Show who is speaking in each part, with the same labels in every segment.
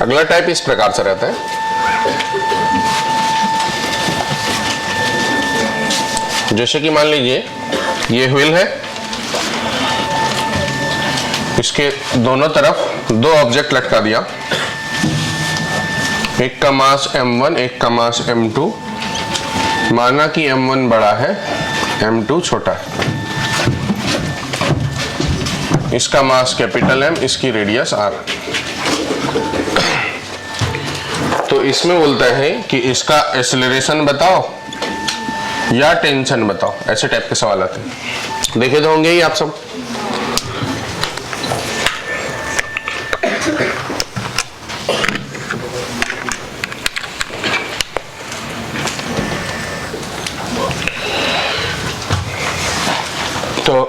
Speaker 1: अगला टाइप इस प्रकार से रहता है, जैसे कि मान लीजिए ये व्हील है, इसके दोनों तरफ दो ऑब्जेक्ट लटका दिया, एक का मास m1, एक का मास m2। माना कि m1 बड़ा है, m2 छोटा है, इसका मास कैपिटल M, इसकी रेडियस r। तो इसमें बोलता है कि इसका एक्सेलरेशन बताओ या टेंशन बताओ, ऐसे टाइप के सवाल आते हैं, देखे तो होंगे ही आप सब। तो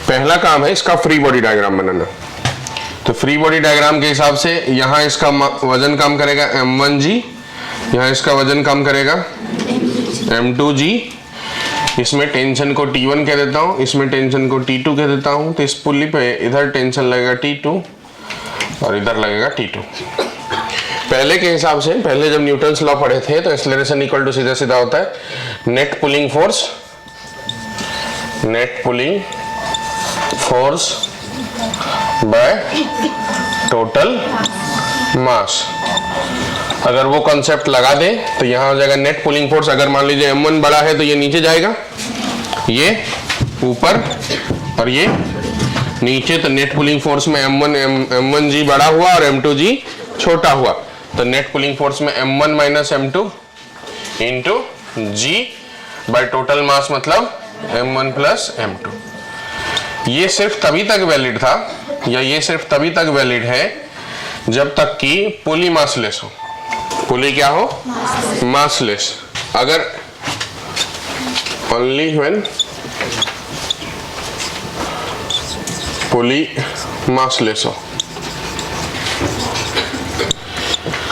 Speaker 1: पहला काम है इसका फ्री बॉडी डायग्राम बनाना। तो फ्री बॉडी डायग्राम के हिसाब से यहां इसका वजन काम करेगा m1g, यहां इसका वजन काम करेगा m2g, इसमें टेंशन को T1 कह देता हूं, इसमें टेंशन को T2 कह देता हूं। तो इस पुल्ली पे इधर टेंशन लगेगा T2 और इधर लगेगा T2। पहले के हिसाब से, पहले जब न्यूटन्स लॉ पढ़े थे तो एक्सेलरेशन इक्वल टू सीधा सीधा होता है net pulling force by total मास। अगर वो कॉन्सेप्ट लगा दे तो यहां हो जाएगा नेट पुलिंग फोर्स। अगर मान लीजिए m1 बड़ा है तो ये नीचे जाएगा, ये ऊपर और ये नीचे। तो नेट पुलिंग फोर्स में m1g बड़ा हुआ और m2g छोटा हुआ। तो नेट पुलिंग फोर्स में m1 minus m2 into g bye total मास, मतलब m1 प्लस m2। ये सिर्फ तभी तक वैलिड था, या ये सिर्फ तभी तक वैलिड है जब तक कि पुली मासलेस हो। पुली क्या हो? मासलेस। अगर ओनली व्हेन पुली मासलेस हो,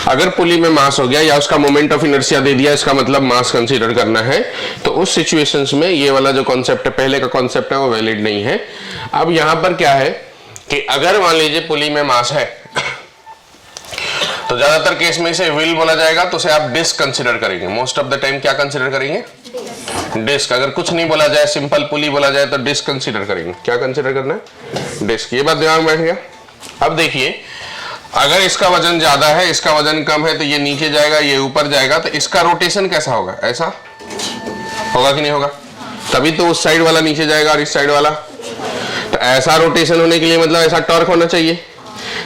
Speaker 1: अगर पुली में मास हो गया या उसका मोमेंट ऑफ इनर्शिया दे दिया, इसका मतलब मास कंसीडर करना है, तो उस सिचुएशंस में ये वाला जो कॉन्सेप्ट है, पहले का कॉन्सेप्ट है, वो वैलिड नहीं है। अब यहां पर क्या है कि अगर मान लीजिए पुली में मास है तो ज्यादातर केस में इसे व्हील बोला जाएगा, तो उसे आप डिस्क कंसीडर करेंगे। मोस्ट ऑफ द टाइम क्या कंसीडर करेंगे? डिस्क। अगर कुछ नहीं बोला जाए, सिंपल पुली बोला जाए, तो डिस्क कंसीडर करेंगे। क्या कंसीडर करना है? डिस्क। ये बात दिमाग में बैठ गया। अब देखिए, अगर इसका वजन ज्यादा है, इसका वजन कम है, तो ये नीचे जाएगा, ये ऊपर जाएगा। तो इसका रोटेशन कैसा होगा? ऐसा होगा कि नहीं होगा? तभी तो उस साइड वाला नीचे जाएगा और इस साइड वाला। तो ऐसा रोटेशन होने के लिए मतलब ऐसा टॉर्क होना चाहिए।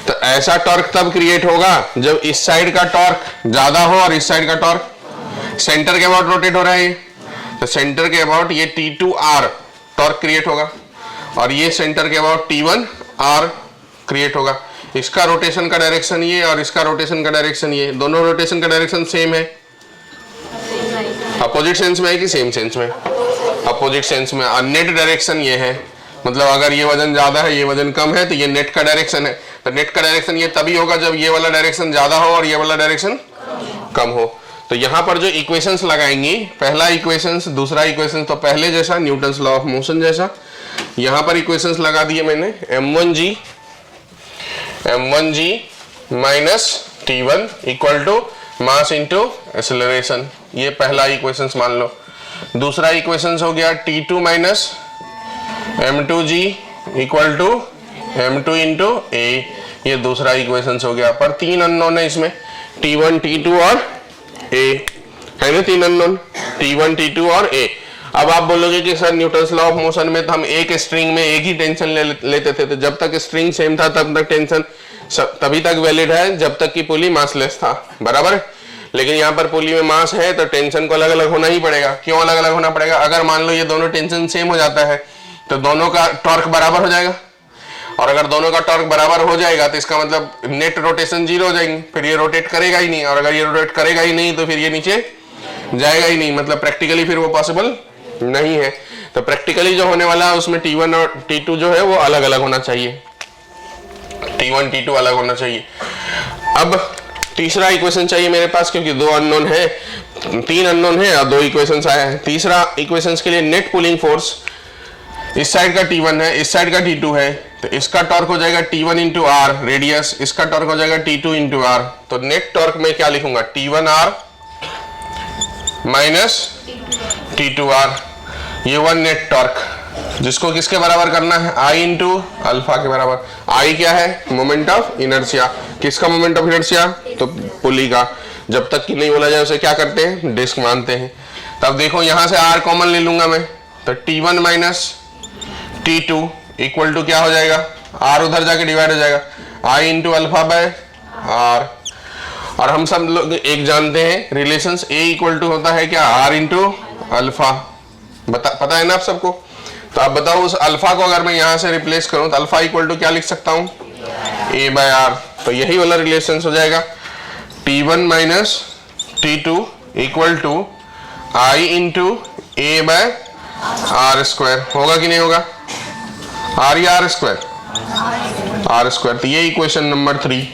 Speaker 1: तो ऐसा टॉर्क तब क्रिएट होगा जब इस साइड का टॉर्क ज्यादा हो और इस साइड का टॉर्क सेंटर के अबाउट रोटेट हो रहा है। तो सेंटर के अबाउट ये T2R टॉर्क क्रिएट होगा और ये सेंटर के अबाउट T1R क्रिएट होगा। इसका रोटेशन का डायरेक्शन ये और इसका रोटेशन का डायरेक्शन ये, दोनों रोटेशन का डायरेक्शन सेम है। अपोजिट सेंस में है कि सेम सेंस में? अपोजिट सेंस में। और नेट डायरेक्शन ये है, मतलब अगर ये वजन ज्यादा है, ये वजन कम है, तो ये नेट का डायरेक्शन है। तो नेट का डायरेक्शन ये तभी होगा जब ये वाला डायरेक्शन ज्यादा हो और ये वाला डायरेक्शन कम हो। तो यहाँ पर जो इक्वेशंस लगाएंगी, पहला इक्वेशंस, दूसरा इक्वेशंस तो पहले जैसा, न्यूटन्स लॉ ऑफ मोशन जैसा। यहाँ पर इक्वेशंस लगा दिए मैंने, m1g minus T1 equal to mass into acceleration. ये पहला इक्वेशंस मान लो। दूसरा इक्वेशंस हो गया T2 minus m2g equal to m2 into a। ये दूसरा इक्वेशंस हो गया। पर तीन अननोन है इसमें, T1, T2 और a है ना। तीन अननोन, T1, T2 और a। अब आप बोलोगे कि sir Newton's law of motion में तो हम एक स्ट्रिंग में एक ही टेंशन लेते थे, तो जब तक स्ट्रिंग सेम था तब तक टेंशन तभी तक वैलिड है जब तक कि पुली मासलेस था, बराबर। लेकिन यहाँ पर पुली में मास है तो टेंशन को अलग अलग होना ही पड़ेगा। क्यों अलग अलग होना पड़ेगा? अगर मान लो ये दोनों टेंशन सेम हो जाता है तो दोनों का टॉर्क बराबर हो जाएगा, और अगर दोनों का टॉर्क बराबर हो जाएगा तो इसका मतलब नेट रोटेशन 0 हो जाएगी, फिर ये रोटेट करेगा ही नहीं। और अगर ये रोटेट करेगा ही नहीं तो फिर ये नीचे जाएगा ही नहीं, मतलब प्रैक्टिकली फिर वो पॉसिबल नहीं है। तो प्रैक्टिकली जो होने वाला है उसमें T1 और T2 जो है वो अलग अलग होना चाहिए, T1 T2 अलग होना चाहिए। अब तीसरा इक्वेशन चाहिए मेरे पास, क्योंकि दो अननोन है, तीन अननोन है और दो इक्वेशंस आए हैं। तीसरा इक्वेशंस के लिए नेट पुलिंग फोर्स, इस साइड का T1 है, इस साइड का T2 है। तो इसका टॉर्क हो जाएगा T1 इंटू आर रेडियस, इसका टॉर्क हो जाएगा T2 इंटू आर। तो नेट टॉर्क में क्या लिखूंगा, T1R माइनस T2R, ये वन नेट टॉर्क, जिसको किसके बराबर करना है, I इंटू अल्फा के बराबर। I क्या है, मोमेंट ऑफ इनर्शिया। किसका मोमेंट ऑफ इनर्शिया, तो पुली का। जब तक कि नहीं बोला जाए उसे क्या करते हैं, डिस्क मानते हैं। तब देखो यहां से R कॉमन ले लूंगा मैं, तो T1 minus T2 equal to क्या हो जाएगा, R उधर जाके डिवाइड हो जाएगा, I into alpha by R। और हम सब लोग एक जानते हैं रिलेशंस A इक्वल टू होता है क्या, R इंटू अल्फा। पता है ना आप सबको। तो आप बताओ उस अल्फा को अगर मैं यहां से रिप्लेस करूं तो अल्फा इक्वल टू क्या लिख सकता हूं, A बाय R। तो यही वाला रिलेशन हो जाएगा, T1 minus T2 equal to I into A by R square. होगा कि नहीं होगा, R या R स्क्वायर, R स्क्वायर। तो ये इक्वेशन नंबर 3।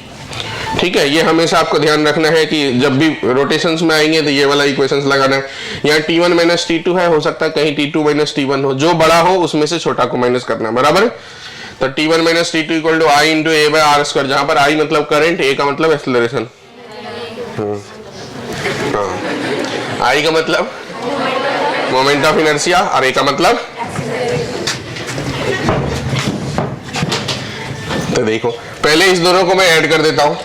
Speaker 1: ठीक है, ये हमेशा आपको ध्यान रखना है कि जब भी रोटेशंस में आएंगे तो ये वाला इक्वेशंस लगाना है। यहाँ T1 माइनस T2 है, हो सकता है कहीं T2 माइनस T1 हो, जो बड़ा हो उसमें से छोटा को माइनस करना है, बराबर। तो T1 minus T2 equal to I into A by R square, जहां पर I मतलब करंट, A का मतलब एक्सेलरेशन, I का मतलब मोमेंट ऑफ इनर्शिया और A का मतलब। तो देखो पहले इस दोनों को मैं ऐड कर देता हूं,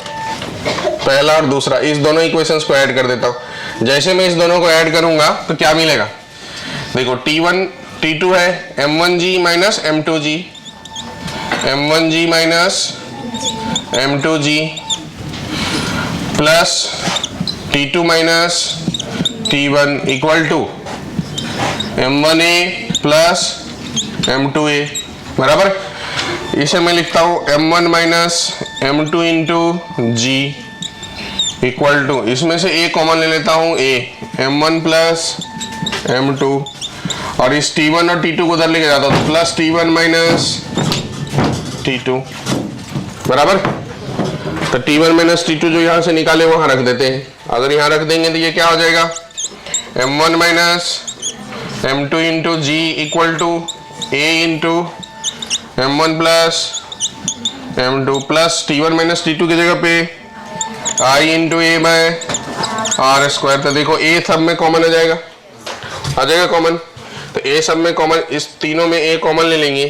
Speaker 1: पहला और दूसरा, इस दोनों इक्वेशंस को ऐड कर देता हूं। जैसे मैं इस दोनों को ऐड करूंगा तो क्या मिलेगा, देखो T1 T2 है M1G minus M2G, M1G minus M2G plus T2 minus T1 equal to M1A plus M2A, बराबर। इसे मैं लिखता हूं M1 minus M2 into G equal to, इसमें से A कॉमन ले लेता हूं, A M1 प्लस M2, और इस T1 और T2 को उधर लेके जाता हूं, तो प्लस T1 माइनस T2, बराबर। तो T1 माइनस T2 जो यहां से निकाले वहां रख देते हैं। अगर यहां रख देंगे तो ये क्या हो जाएगा, M1 minus M2 into G equal to A into M1 plus M2 plus T1 minus T2 की जगह पे I into A by R square. तो देखो A सब में कॉमन आ जाएगा कॉमन, तो A सब में कॉमन, इस तीनों में A कॉमन ले लेंगे,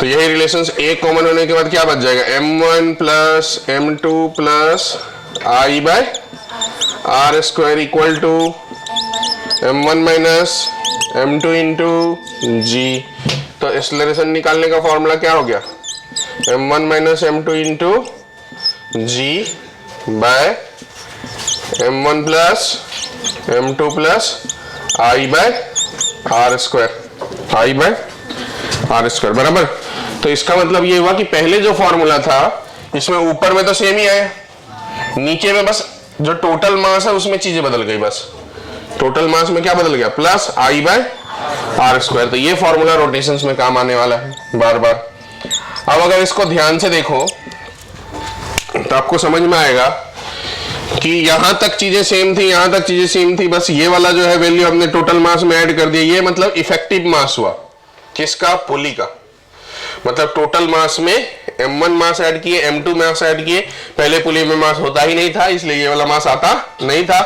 Speaker 1: तो यही रिलेशंस A कॉमन होने के बाद क्या बच जाएगा, M1 plus M2 plus I by R square equal to M1 minus M2 into G। तो एक्सेलरेशन निकालने का फॉर्मूला क्या हो गया, M1 minus M2 into G by M1 plus M2 plus I by R square, I by R square, बराबर। तो इसका मतलब ये हुआ कि पहले जो फॉर्मूला था इसमें ऊपर में तो सेम ही आया, नीचे में बस जो टोटल मास है उसमें चीजें बदल गई, बस टोटल मास में क्या बदल गया, plus I by R square. तो ये फॉर्मूला रोटेशंस में काम आने वाला है बार बार। अब अगर इसको ध्यान से देखो तो आपको समझ में आएगा कि यहां तक चीजें सेम थी, यहां तक चीजें सेम थी, बस ये वाला जो है वैल्यू हमने टोटल मास में ऐड कर दिया। ये मतलब इफेक्टिव मास हुआ, किसका, पुली का। मतलब टोटल मास में M1 मास ऐड किए, M2 मास ऐड किए, पहले पुली में मास होता ही नहीं था इसलिए ये वाला मास आता नहीं था।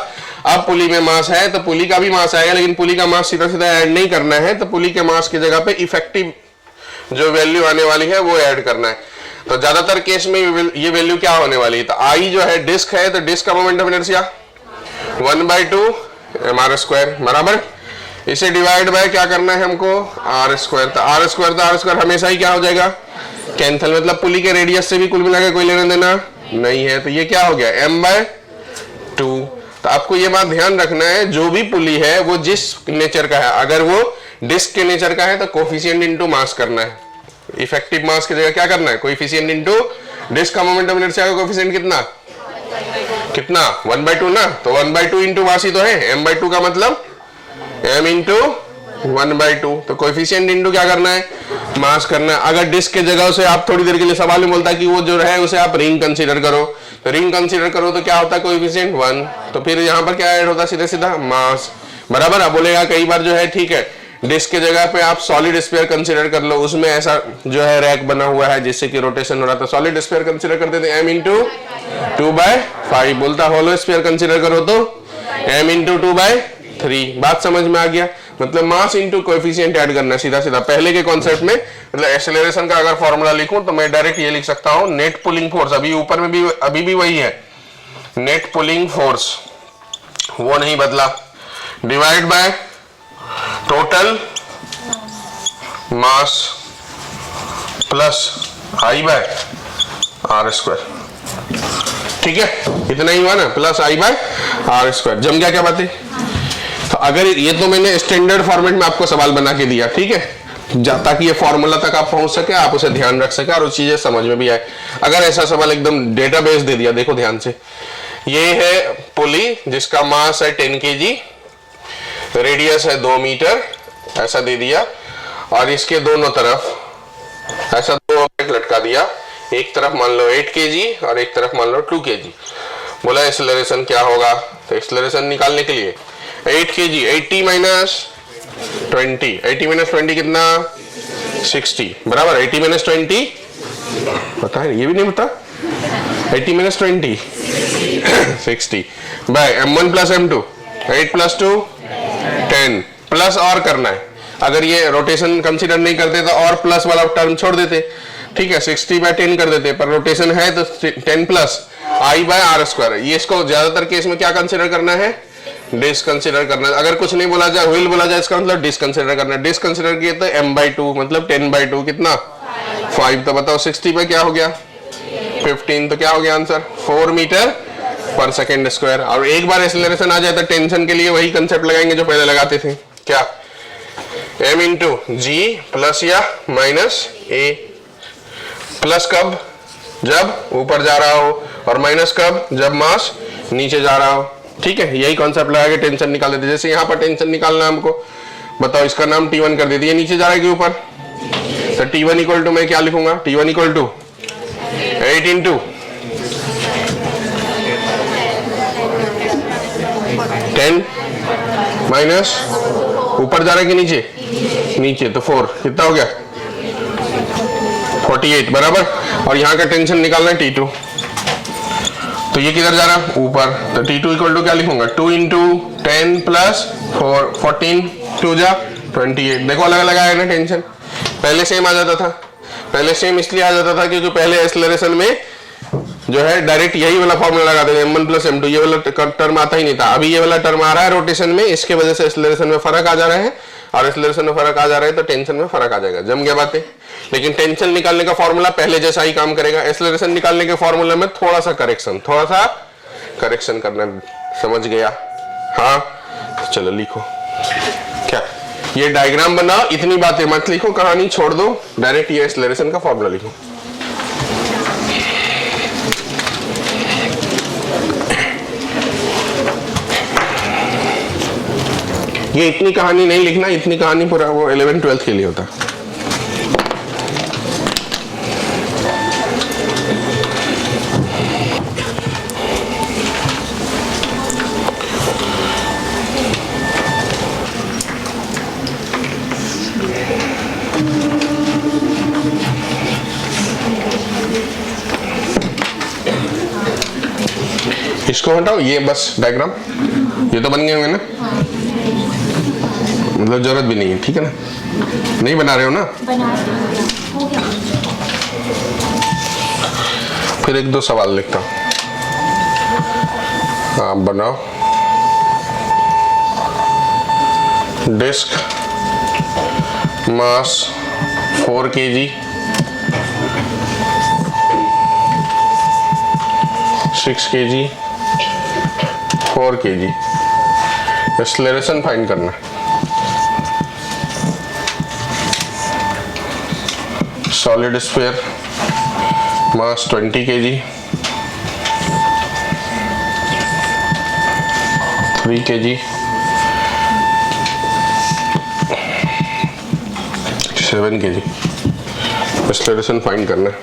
Speaker 1: अब पुली में मास है तो पुली का भी मास आएगा, लेकिन पुली का मास सीधा सीधा ऐड नहीं करना है, तो पुली के मास की जगह पे इफेक्टिव जो वैल्यू आने वाली है वो ऐड करना है। तो ज्यादातर केस में ये वैल्यू क्या होने वाली है, तो आई जो है डिस्क है, तो डिस्क का moment of inertia 1/2 mr square, बराबर। इसे डिवाइड बाय क्या करना है हमको, R स्क्वायर। तो R स्क्वायर हमेशा ही क्या हो जाएगा, कैंसिल। मतलब पुली के रेडियस से भी कुल मिला के कोई लेना देना नहीं है, तो ये क्या हो गया, M/2। तो आपको ये बात ध्यान रखना है, जो भी पुली है वो जिस नेचर का है, अगर वो डिस्क के नेचर का है तो कोफिशिएंट इनटू मास करना है। इफेक्टिव मास की जगह क्या करना है, कोफिशिएंट इनटू डिस्क का मोमेंट ऑफ इनर्शिया का कोफिशिएंट कितना 1/2 ना, तो 1/2 इंटू मास ही तो है, M/2 का मतलब M इंटू 1/2। तो कोफिशिएंट इंटू क्या करना है, मास करना है। अगर डिस्क के जगह से आप थोड़ी देर के लिए सवाल में बोलता है कि वो जो है उसे आप रिंग कंसीडर करो, तो रिंग कंसीडर करो तो क्या होता है, कोएफिशिएंट 1, तो फिर यहाँ पर क्या ऐड होता है, सीधा सीधा मास, बराबर। अब बोलेगा कई बार जो है ठीक है डिस्क की जगह पे आप सॉलिड स्फीयर कंसीडर कर लो, उसमें ऐसा जो है रैक बना हुआ है जिससे कि रोटेशन हो रहा था, सॉलिड स्फीयर कंसीडर करते थे m इंटू 2/5, बोलता होलो स्फीयर कंसीडर करो तो m इंटू 2/3। बात समझ में आ गया? मतलब मास इंटू कोएफिशिएंट ऐड करना सीधा सीधा। पहले के कॉन्सेप्ट में मतलब एक्सेलरेशन का अगर फॉर्मूला लिखूं तो मैं डायरेक्ट ये लिख सकता हूं, नेट पुलिंग फोर्स, अभी ऊपर में भी अभी भी वही है, नेट पुलिंग फोर्स वो नहीं बदला, divide by total mass plus I by R square. ठीक है, इतना ही हुआ ना, plus I by R square. जम गया क्या बातें? तो अगर ये तो मैंने स्टैंडर्ड फॉर्मेट में आपको सवाल बना के दिया, ठीक है, ताकि ये फॉर्मूला तक आप पहुंच सके, आप उसे ध्यान रख सके और उस चीजें समझ में भी आए। अगर ऐसा सवाल एकदम डेटाबेस दे दिया, देखो ध्यान से, ये है पुली जिसका मास है 10 kg, रेडियस है 2 मीटर, ऐसा दे दिया, और इसके दोनों तरफ ऐसा 2 ऑब्जेक्ट लटका दिया, एक तरफ मान लो 8 kg और एक तरफ मान लो 2 kg। बोला एक्सेलरेशन क्या होगा, तो एक्सेलरेशन निकालने के लिए 8 kg 80 माइनस 20, 80 माइनस 20 कितना 60 बराबर 80 माइनस 20, पता है ये भी नहीं पता, 80 minus 20 60 by m1 plus m2, 8 plus 2 10, plus और करना है, अगर ये रोटेशन कंसीडर नहीं करते तो और प्लस वाला टर्म छोड़ देते, ठीक है, 60 बाय 10 कर देते, पर रोटेशन है तो 10 plus I by R square. ये इसको ज्यादातर केस में क्या कंसीडर करना है, डिस कंसीडर करना है। अगर कुछ नहीं बोला जाए, व्हील बोला जाए, इसका मतलब डिस कंसीडर करना है। डिस कंसीडर किए तो m/2 मतलब 10/2 कितना 5, तो बताओ 60 पे क्या हो गया 15, तो क्या हो गया आंसर 4 मीटर पर सेकेंड स्क्वायर। और एक बार एक्सेलरेशन आ जाए तो टेंशन के लिए वही कंसेप्ट लगाएंगे जो पहले लगाते थे, क्या m इंटू जी प्लस या माइनस a, प्लस कब जब ऊपर जा रहा हो और माइनस कब जब मास नीचे जा रहा हो। ठीक है, यही कॉन्सेप्ट लगा के टेंशन निकाल देते। जैसे यहाँ पर टेंशन निकालना है हमको, बताओ इसका नाम T1 कर देती है, नीचे जा रहा है कि ऊपर, तो T1 इक्वल टू मैं क्या लिखूंगा, T1 equal to 8 into 10 minus ऊपर जा रहा है कि नीचे, नीचे, तो 4 कितना हो गया 48 बराबर। और यहाँ का टेंशन निकालना है T2, तो ये किधर जा रहा है ऊपर, तो T2 इक्वल टू क्या लिखूंगा 2 इंटू 10 प्लस 4 14 2 जा 28। देखो अलग अलग आया ना टेंशन, पहले सेम आ जाता था, पहले सेम इसलिए आ जाता था क्योंकि पहले एक्सेलरेशन में जो है डायरेक्ट यही वाला फॉर्मूला लगाते थे m1 प्लस m2, ये वाला टर्म आता ही नहीं था। अभी ये वाला टर्म आ रहा है रोटेशन में, इसके वजह से एक्सेलरेशन में फर्क आ जा रहा है, और एक्सेलरेशन में फर्क आ जा रहा है तो टेंशन में फर्क आ जाएगा। जम गया बातें। लेकिन टेंशन निकालने का फॉर्मूला पहले जैसा ही काम करेगा, एक्सेलरेशन निकालने के फॉर्मूला में थोड़ा सा करेक्शन करना। समझ गया? हाँ, तो चलो लिखो क्या, ये डायग्राम बनाओ, इतनी बातें मत लिखो, कहानी छोड़ दो, डायरेक्ट ये एक्सेलरेशन का फॉर्मूला लिखो। ये इतनी कहानी नहीं लिखना, इतनी कहानी पूरा वो 11th 12th के लिए होता। इसको हटाओ, ये बस डायग्राम, ये तो बन गए होंगे ना, मतलब जरूरत भी नहीं है, ठीक है ना, नहीं बना रहे हो ना, फिर एक दो सवाल लिखता हूं, आप बनाओ। डिस्क मास 4 kg, 6 kg, 4 kg, acceleration find करना। सॉलिड स्फीयर मास 20 kg, 3 kg, 7 kg, acceleration find करना है।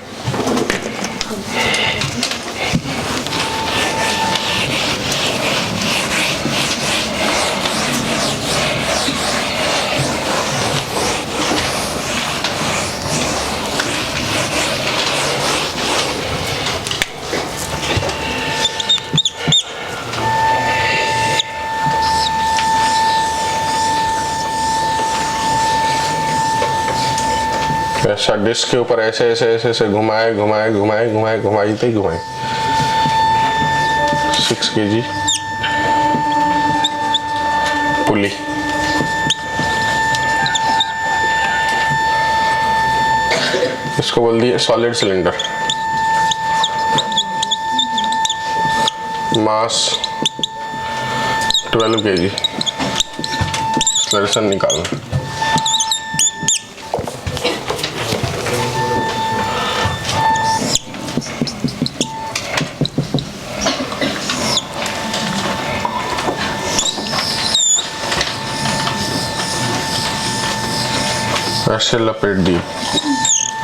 Speaker 1: ऐसा डिस्क के ऊपर ऐसे ऐसे ऐसे ऐसे घुमाए घुमाए घुमाए घुमाए घुमाते ही घुमाए 6 kg पुली। इसको बोल दिए सॉलिड सिलेंडर, मास 12 kg, एक्सेलरेशन निकालना। ऐसे लपेट दी,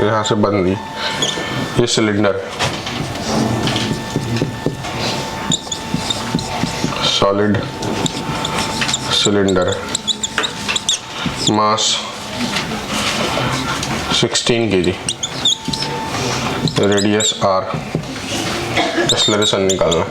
Speaker 1: यहाँ से बंद दी, ये सिलेंडर सॉलिड सिलेंडर, मास 16 kg, रेडियस r, एक्सेलरेशन निकालना।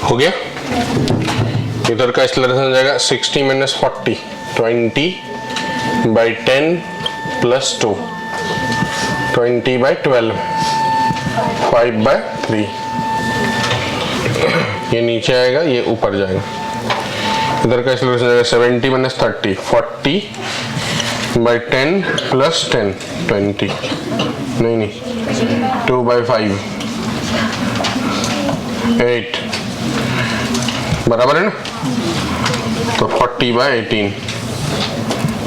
Speaker 1: हो गया। इधर का एक्सेलरेशन हो जाएगा 60 - 40, 20/10 + 2, 20/12, 5/3। ये नीचे आएगा, ये ऊपर जाएगा। इधर का एक्सेलरेशन हो जाएगा 70 - 30, 40/10 + 10, 20, नहीं 2/5, 8, बराबर है ना। तो 40/18,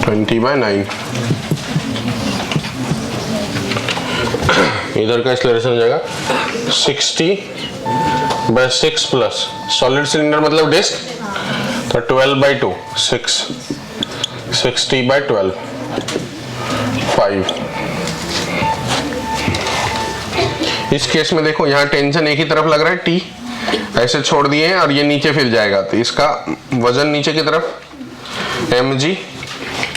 Speaker 1: 20/9। इधर का एक्सेलरेशन हो जाएगा 60/6 प्लस सॉलिड सिलेंडर मतलब डिस्क, तो 12/2, 6, 60/12, 5। इस केस में देखो यहाँ टेंशन एक ही तरफ लग रहा है, टी ऐसे छोड़ दिए हैं और ये नीचे फिर जाएगा, तो इसका वजन नीचे की तरफ mg।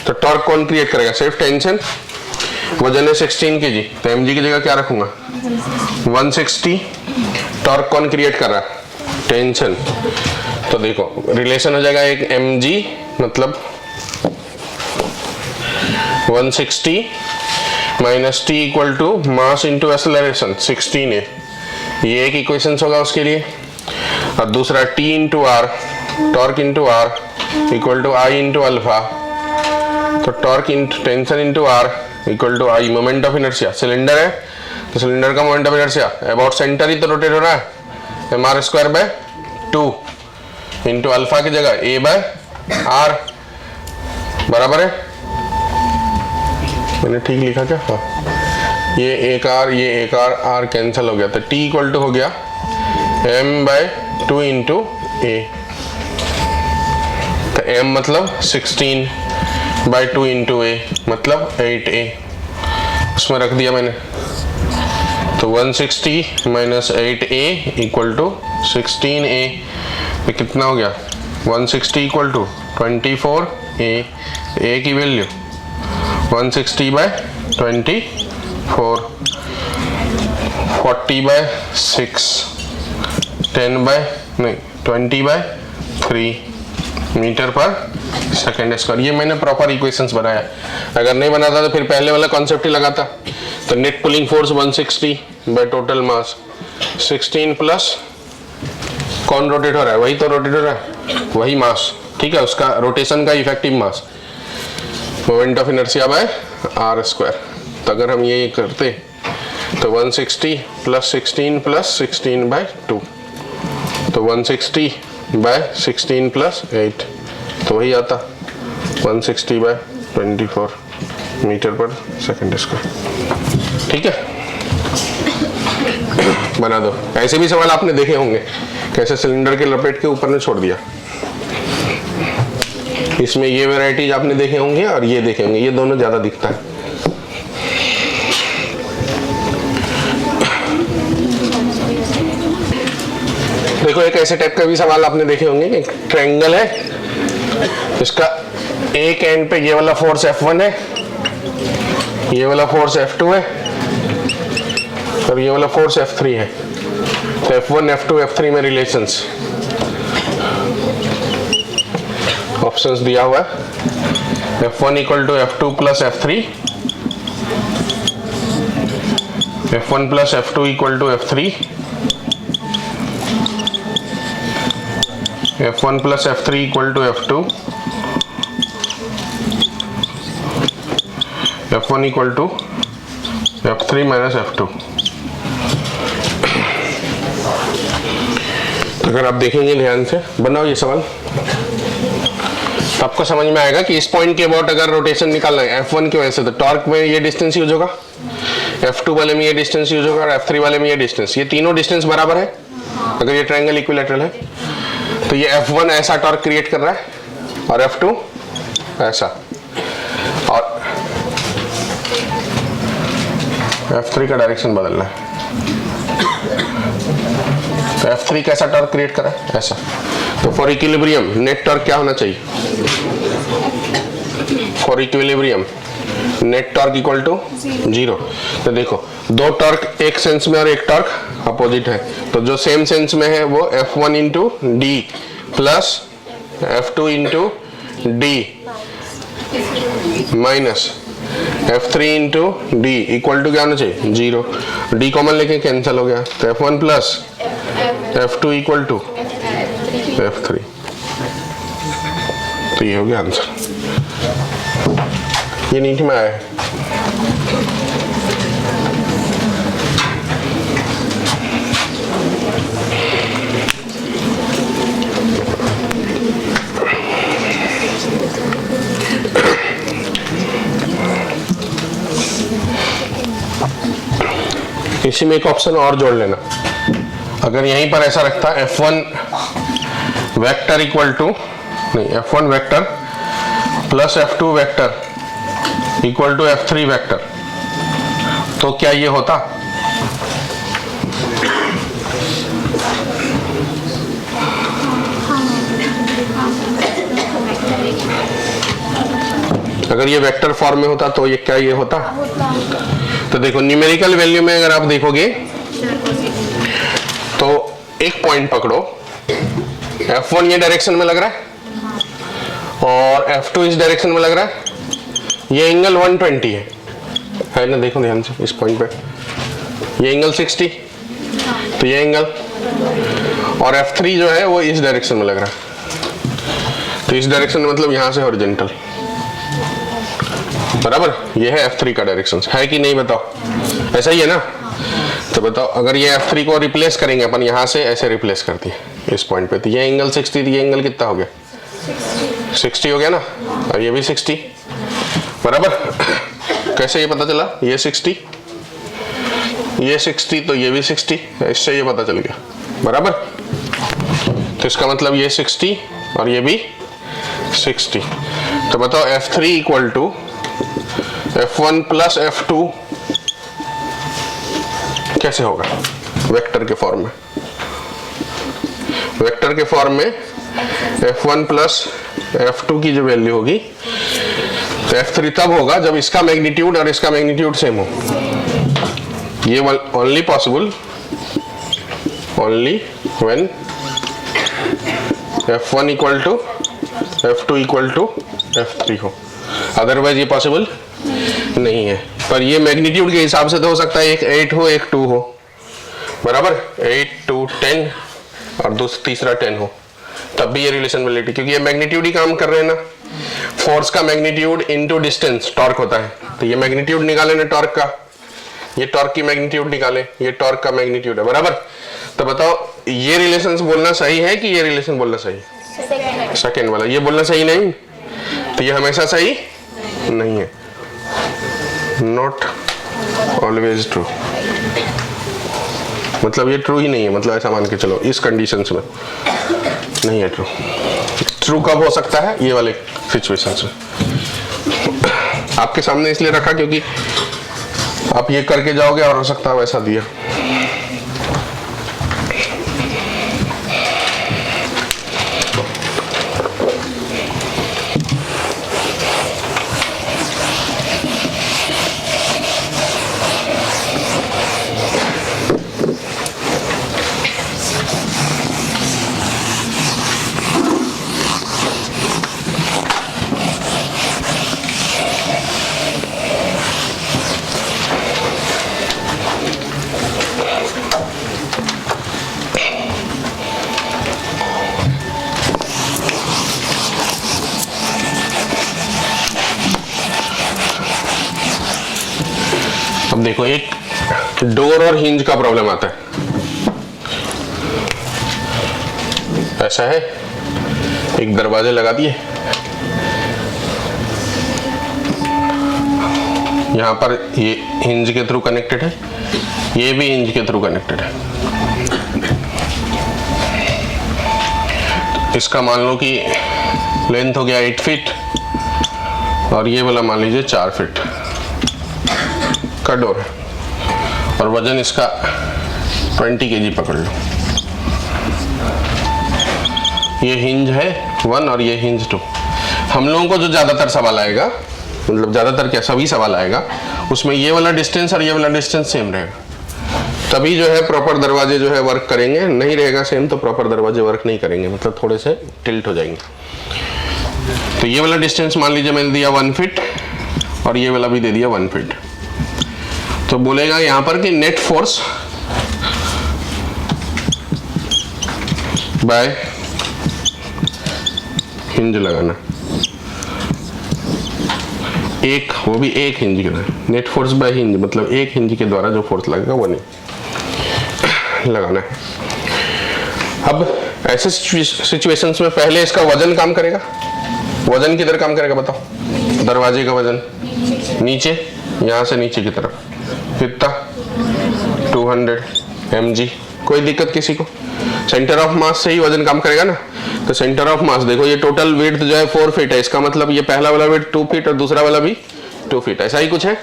Speaker 1: तो टॉर्क कौन क्रिएट करेगा? सिर्फ टेंशन। वजन है 16 kg, तो mg की जगह क्या रखूंगा? 160। टॉर्क कौन क्रिएट कर रहा है? टेंशन। तो देखो रिलेशन हो जाएगा एक mg मतलब 160 minus t equal to mass into acceleration 16a। ये एक इक्वेशन होगा उसके लिए। और दूसरा t into R, torque into R equal to I into alpha. तो torque into tension into R equal to I, moment of inertia. Cylinder है तो सिलेंडर का moment of inertia about centre ही तो रोटेट हो रहा है, mr² 2 इंटू अल्फा की जगह a/r, बराबर है। मैंने ठीक लिखा क्या? हाँ, ये एक आर, ये एक आर, आर कैंसिल हो गया, तो t इक्वल टू हो गया m/2 इंटू a। तो m मतलब 16/2 इंटू a मतलब 8a, उसमें रख दिया मैंने। तो 160 minus 8a equal to 16a। ये कितना हो गया? 160 इक्वल टू 24a। a की वैल्यू 160/24, 40/6, 20/3 मीटर पर सेकेंड स्क्वायर। ये मैंने प्रॉपर इक्वेशंस बनाया। अगर नहीं बनाता तो फिर पहले वाला कॉन्सेप्ट ही लगाता। तो net pulling force 160 bye total मास 16 प्लस कौन रोटेट हो रहा है? वही तो रोटेट हो रहा है, वही मास ठीक है, उसका रोटेशन का effective mass moment of inertia by R square. तो अगर हम ये करते तो 160 प्लस 16 प्लस 16 बाय 2, तो 160 बाय 16 प्लस 8, तो वही आता 160 बाय 24 मीटर पर सेकंड स्क्वायर। ठीक है, बना दो। ऐसे भी सवाल आपने देखे होंगे, कैसे सिलेंडर के लपेट के ऊपर ने छोड़ दिया। इसमें ये वैरायटीज आपने देखे होंगे और ये देखे होंगे, ये दोनों ज्यादा दिखता है। देखो एक ऐसे टाइप का भी सवाल आपने देखे होंगे कि ट्रायंगल है, इसका एक एंड पे ये वाला फोर्स F1 है, ये वाला फोर्स F2 है और ये वाला फोर्स F3 है। तो F1 F2 F3 में रिलेशंस ऑप्शंस दिया हुआ है। F1 equal to F2 plus F3, F1 plus F2 equal to F3, F1 plus F3 equal to F2, F1 equal to F3 minus F2। अगर आप देखेंगे ध्यान से, बनाओ ये सवाल, तो आपको समझ में आएगा कि इस पॉइंट के अबाउट अगर रोटेशन निकालना है F1 की वजह से, तो टॉर्क में ये डिस्टेंस यूज होगा, F2 वाले में ये डिस्टेंस यूज होगा और F3 वाले में ये डिस्टेंस। ये तीनों डिस्टेंस बराबर है अगर ये ट्रायंगल इक्विलैटरल है। तो ये F1 ऐसा टॉर्क क्रिएट कर रहा है और F2 ऐसा, और F3 का डायरेक्शन बदलना है। तो F3 कैसा टॉर्क क्रिएट करा है, ऐसा। तो फॉर इक्विलिब्रियम नेट टॉर्क क्या होना चाहिए? For equilibrium net torque equal to 0। तो देखो दो टॉर्क एक सेंस में और एक टॉर्क अपोजिट है, तो जो सेम सेंस में है वो F1 into D plus F2 into D minus F3 into D equal to क्या होना चाहिए? 0। डी कॉमन लेके कैंसिल हो गया, तो F1 plus F2 equal to F3। तो ये हो गया आंसर। ये नीट में आया है। इसी में एक ऑप्शन और जोड़ लेना, अगर यहीं पर ऐसा रखता F1 वेक्टर इक्वल टू नहीं F1 vector plus F2 vector equal to F3 vector, तो क्या ये होता? अगर ये वेक्टर फॉर्म में होता तो ये क्या ये होता? तो देखो न्यूमेरिकल वैल्यू में अगर आप देखोगे तो एक पॉइंट पकड़ो, F1 ये डायरेक्शन में लग रहा है और F2 इस डायरेक्शन में लग रहा है, ये एंगल 120 है ना? देखो ध्यान से इस पॉइंट पे, ये एंगल 60, तो ये एंगल, और F3 जो है वो इस डायरेक्शन में लग रहा है, तो इस डायरेक्शन में मतलब यहां से हॉरिजॉन्टल, बराबर। ये है F3 का डायरेक्शन, है कि नहीं बताओ? ऐसा ही है ना? तो बताओ अगर ये F3 को रिप्लेस करेंगे अपन, यहां से ऐसे रिप्लेस करती है इस पॉइंट पे, तो ये एंगल 60, तो ये एंगल कितना हो गया? 60 हो गया ना, और ये भी 60, बराबर। कैसे ये पता चला? ये 60, ये 60, तो ये भी 60, इससे ये पता चल गया, बराबर। तो इसका मतलब ये 60 और ये भी 60। तो बताओ F3 equal to F1 plus F2 कैसे होगा? वेक्टर के फॉर्म में, वेक्टर के फॉर्म में F1 प्लस F2 की जो वैल्यू होगी, तो F3 तब होगा जब इसका मैग्नीट्यूड और इसका मैग्नीट्यूड सेम हो। ये only possible only when F1 equal to F2 equal to F3 हो, अदरवाइज ये पॉसिबल नहीं है। पर ये मैग्नीट्यूड के हिसाब से तो हो सकता है एक 8 हो एक 2 हो, बराबर। 8 2 10 और तीसरा 10 हो, तब भी ये रिलेशन वैलिडिटी, क्योंकि ये मैग्नीट्यूड ही काम कर रहे हैं ना। फोर्स का मैग्नीट्यूड इनटू डिस्टेंस टॉर्क होता है, तो ये मैग्नीट्यूड निकाले ना टॉर्क का, ये टॉर्क की मैग्नीट्यूड निकाले, ये टॉर्क का मैग्नीट्यूड है, बराबर। तो बताओ ये रिलेशन बोलना सही है कि ये रिलेशन बोलना सही है? सेकेंड वाला ये बोलना सही नहीं, तो ये हमेशा सही नहीं है, नॉट ऑलवेज ट्रू, मतलब ये ट्रू ही नहीं है, मतलब ऐसा मान के चलो इस कंडीशंस में नहीं है ट्रू। ट्रू कब हो सकता है? ये वाले सिचुएशंस में। आपके सामने इसलिए रखा क्योंकि आप ये करके जाओगे और हो सकता है वैसा दिया। अब देखो एक डोर और हिंज का प्रॉब्लम आता है, ऐसा है, एक दरवाजे लगा दिए, यहां पर ये हिंज के थ्रू कनेक्टेड है, ये भी हिंज के थ्रू कनेक्टेड है। इसका मान लो कि लेंथ हो गया 8 फीट और ये वाला मान लीजिए 4 फीट का डोर है, और वजन इसका 20 kg पकड़ लो। ये हिंज है 1 और ये हिंज 2। हम लोगों को जो ज्यादातर सवाल आएगा, मतलब ज्यादातर क्या सभी सवाल आएगा, उसमें ये वाला डिस्टेंस और ये वाला डिस्टेंस सेम रहेगा, तभी जो है प्रॉपर दरवाजे जो है वर्क करेंगे। नहीं रहेगा सेम तो प्रॉपर दरवाजे वर्क नहीं करेंगे, मतलब थोड़े से टिल्ट हो जाएंगे। तो ये वाला डिस्टेंस मान लीजिए मैंने दिया 1 फीट और ये वाला भी दे दिया 1 फीट, तो बोलेगा यहां पर कि नेट फोर्स बाय हिंज लगाना, एक वो भी एक हिंज के द्वारा, नेट फोर्स बाय हिंज मतलब एक हिंज के द्वारा जो फोर्स लगेगा वो नहीं लगाना है। अब ऐसे सिचुएशंस में पहले इसका वजन काम करेगा। वजन किधर काम करेगा बताओ? दरवाजे का वजन नीचे, यहां से नीचे की तरफ कितना 200 mg। कोई दिक्कत किसी को? सेंटर ऑफ मास से ही वजन काम करेगा ना। तो सेंटर ऑफ मास देखो, ये टोटल वेट जो है 4 फीट है, इसका मतलब ये पहला वाला वेट 2 फीट और दूसरा वाला भी 2 फीट, ऐसा ही कुछ है।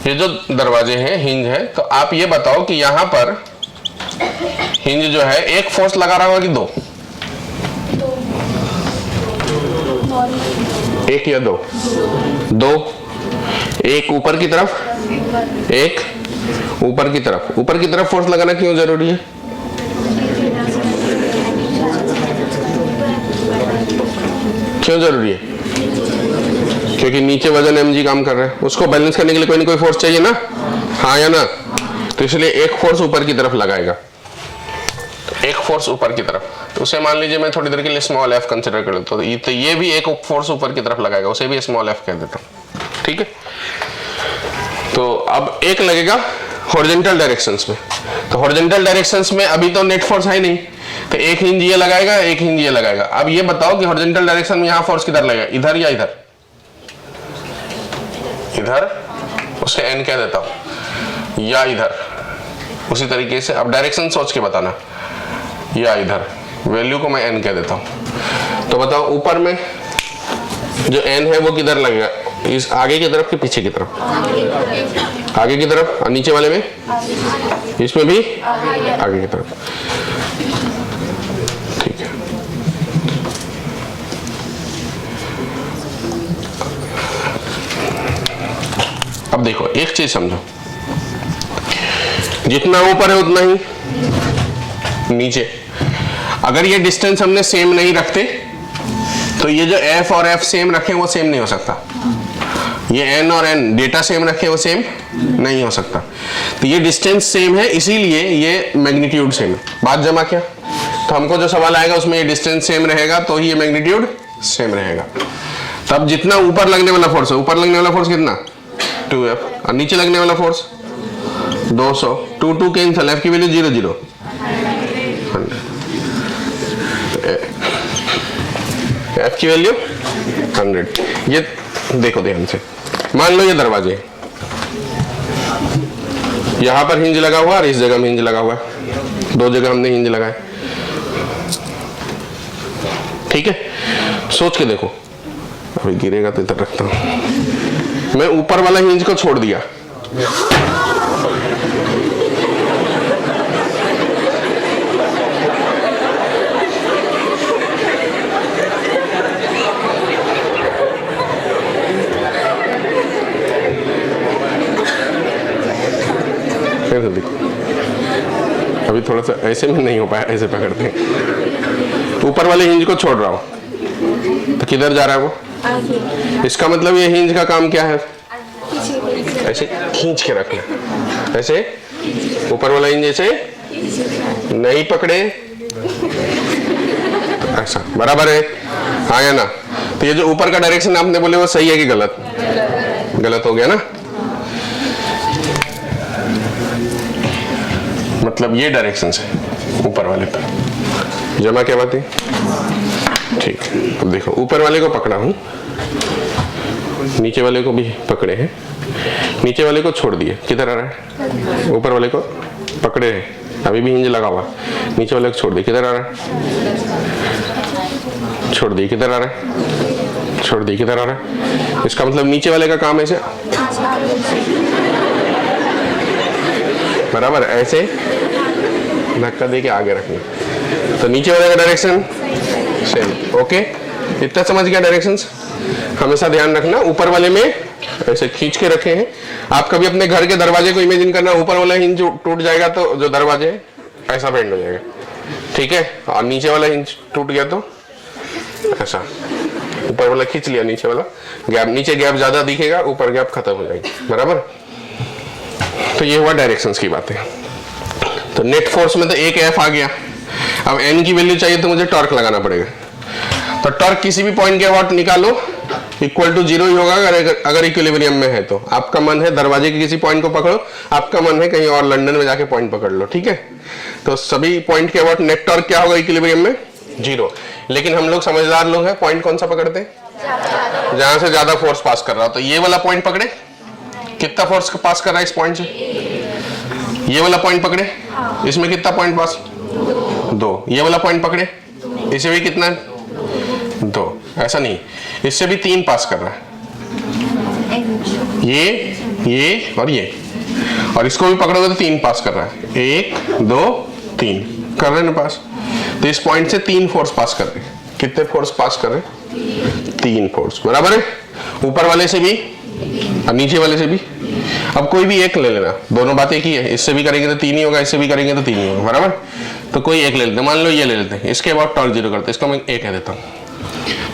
Speaker 1: ये जो दरवाजे हैं हिंज है, तो आप ये बताओ कि यहां पर हिंज जो है एक फोर्स लगा रहा होगा कि दो? एक या दो? दो। एक ऊपर की तरफ, एक ऊपर की तरफ। ऊपर की तरफ फोर्स लगाना क्यों जरूरी है? क्यों जरूरी है? क्योंकि नीचे वजन mg काम कर रहा है, उसको बैलेंस करने के लिए कोई ना कोई फोर्स चाहिए ना, हाँ या ना? तो इसलिए एक फोर्स ऊपर की तरफ लगाएगा, एक फोर्स ऊपर की तरफ। तो उसे मान लीजिए मैं थोड़ी देर के लिए स्मॉल f कंसिडर कर लेता हूं, तो ये भी एक फोर्स ऊपर की तरफ लगाएगा, उसे भी स्मॉल f कह देता हूं, ठीक है। तो अब एक लगेगा हॉरिजॉन्टल डायरेक्शंस में, तो हॉरिजॉन्टल डायरेक्शंस में अभी तो नेट फोर्स है नहीं, तो एक हिंज ये लगाएगा, एक हिंज ये लगाएगा। अब ये बताओ कि हॉरिजॉन्टल डायरेक्शन में यहाँ फोर्स किधर लगेगा, इधर या इधर? इधर, उसे n कह देता हूं, या इधर। उसी तरीके से अब डायरेक्शन सोच के बताना, या इधर, वैल्यू को मैं n कह देता हूं। तो बताओ ऊपर में जो n है वो किधर लगेगा, इस आगे की तरफ कि पीछे की तरफ? आगे की तरफ। और नीचे वाले में? इसमें भी आगे की तरफ, ठीक है। अब देखो एक चीज समझो, जितना ऊपर है उतना ही नीचे। अगर ये डिस्टेंस हमने सेम नहीं रखते तो ये जो f और f सेम रखे वो सेम नहीं हो सकता, ये n और n डेटा सेम रखे वो सेम नहीं हो सकता। तो ये डिस्टेंस सेम है, इसीलिए ये मैग्नीट्यूड सेम है। बात जमा क्या? तो हमको जो सवाल आएगा उसमें ये डिस्टेंस सेम रहेगा तो ही ये मैग्नीट्यूड सेम रहेगा। तब जितना ऊपर लगने वाला फोर्स है, ऊपर लगने वाला फोर्स कितना 2F और नीचे लगने वाला फोर्स 200, 2 2 कैंसिल, F की वैल्यू 0 0 100, F की वैल्यू 100। ये देखो ध्यान से, मान लो ये दरवाजे, यहां पर हिंज लगा हुआ और इस जगह में हिंज लगा हुआ है, दो जगह हमने हिंज लगाए, ठीक है। सोच के देखो, अभी गिरेगा तो इधर रखता हूं, मैं ऊपर वाला हिंज को छोड़ दिया, अभी थोड़ा सा ऐसे में नहीं हो पाया, ऐसे पकड़ते हैं, ऊपर वाले हिंज को छोड़ रहा हूं तो किधर जा रहा है वो, इसका मतलब ये हिंज का काम क्या है, ऐसे खींच के रखना, ऐसे ऊपर वाला हिंज ऐसे नहीं पकड़े तो ऐसा बराबर है, आया ना। तो ये जो ऊपर का डायरेक्शन आपने बोले वो सही है कि गलत, गलत हो गया ना, मतलब ये डायरेक्शन है ऊपर वाले पर, जमा क्या बात है, ठीक। अब देखो ऊपर वाले को पकड़ा हूं, नीचे वाले को भी पकड़े हैं, नीचे वाले को छोड़ दिए, किधर आ रहा है, ऊपर वाले को पकड़े हैं, अभी भी हिंज लगा हुआ, नीचे वाले को छोड़ दिए, किधर आ रहा है, छोड़ दिए, किधर आ रहा है, छोड़ दिए, किधर आ रहा है। इसका मतलब नीचे वाले का काम ऐसे, बराबर ऐसे धक्का दे के आगे रखना, तो नीचे वाले का डायरेक्शन सेम, ओके। इतना समझ गया डायरेक्शंस, हमेशा ध्यान रखना ऊपर वाले में ऐसे खींच के रखे हैं। आप कभी अपने घर के दरवाजे को इमेजिन करना, ऊपर वाला हिंज टूट जाएगा तो जो दरवाजे है ऐसा बेंड हो जाएगा, ठीक है, और नीचे वाला हिंज टूट गया तो ऐसा, ऊपर वाला खींच लिया, नीचे वाला गैप, नीचे गैप ज्यादा दिखेगा, ऊपर गैप खत्म हो जाएगी, बराबर। तो ये हुआ डायरेक्शंस की बातें। तो नेट फोर्स में तो एक F आ गया, अब N की वैल्यू चाहिए तो मुझे टॉर्क लगाना पड़ेगा। तो टॉर्क किसी भी पॉइंट के अबाउट निकालो, इक्वल टू 0 ही होगा अगर इक्विलिब्रियम में है तो। आपका मन है दरवाजे के किसी पॉइंट को पकड़ो, आपका मन है कहीं और लंदन में जाके पॉइंट पकड़ लो, ठीक है। तो सभी पॉइंट के अबाउट नेट टॉर्क क्या होगा इक्विलिब्रियम में 0। लेकिन हम लोग समझदार लोग हैं, पॉइंट कौन सा पकड़ते हैं जहां से ज्यादा फोर्स पास कर रहा हो। तो ये वाला पॉइंट पकड़े, कितना फोर्स पास कर रहा है इस पॉइंट से, ये वाला पॉइंट पकड़े, इसमें कितना पॉइंट पास 2, ये वाला पॉइंट पकड़े, इसे भी कितना 2, ऐसा नहीं, इससे भी 3 पास कर रहा है, ये और इसको भी पकड़ोगे तो 3 पास कर रहा है, 1 2 3 कर रहे हैं ना पास। तो इस पॉइंट से 3 फोर्स पास कर रहे हैं, कितने फोर्स पास कर रहे हैं 3 फोर्स, बराबर है। ऊपर वाले से भी और नीचे वाले से भी, अब कोई भी एक ले लेना, दोनों बातें एक ही है, इससे भी करेंगे तो 3 ही होगा, इससे भी करेंगे तो 3 ही होगा, बराबर। तो कोई एक ले लेते हैं, मान लो ये ले लेते हैं, इसके अबाउट टॉर्क 0 करते हैं, इसको मैं A कह देता हूं।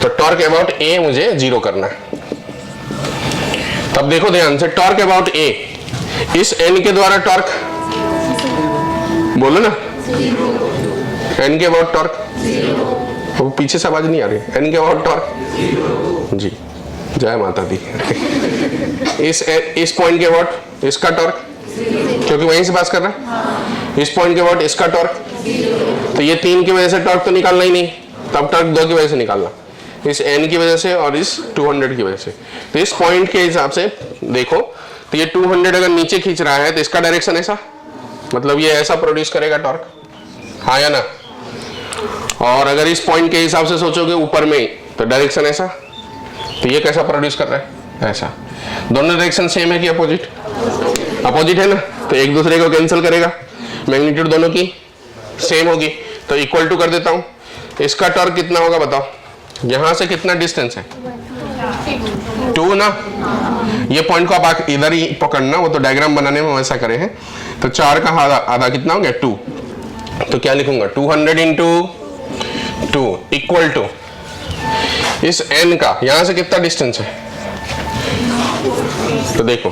Speaker 1: तो टॉर्क अबाउट A मुझे 0 करना है। तब देखो ध्यान से, टॉर्क अबाउट A, इस N के द्वारा टॉर्क बोलो ना, N के अबाउट टॉर्क, वो पीछे से आवाज नहीं आ रही, N के अबाउट टॉर्क जी, जय माता दी। इस पॉइंट के अबाउट इसका टॉर्क, क्योंकि वहीं से पास कर रहा है, इस पॉइंट के अबाउट इसका टॉर्क, तो ये 3 की वजह से टॉर्क तो निकालना ही नहीं, तब टॉर्क 2 की वजह से निकालना, इस N की वजह से और इस 200 की वजह से। तो इस पॉइंट के हिसाब से देखो, तो ये 200 अगर नीचे खींच रहा है तो इसका डायरेक्शन ऐसा, मतलब ये ऐसा प्रोड्यूस करेगा टॉर्क, हाँ या ना। और अगर इस पॉइंट के हिसाब से सोचोगे ऊपर में, तो डायरेक्शन ऐसा, तो ये कैसा प्रोड्यूस कर रहा है ऐसा। दोनों डायरेक्शन सेम है कि अपोजिट, अपोजिट है ना, तो एक दूसरे को कैंसिल करेगा, मैग्नीट्यूड दोनों की सेम होगी, तो इक्वल टू कर देता हूं। इसका टॉर्क कितना होगा बताओ, यहां से कितना डिस्टेंस है 2 ना, ये पॉइंट को आप इधर ही पकड़ना, वो तो डायग्राम बनाने में वैसा करे हैं। तो 4 का आधा कितना हो गया 2, तो क्या लिखूंगा 200 इंटू 2 इक्वल टू इस N का यहां से कितना डिस्टेंस है, तो देखो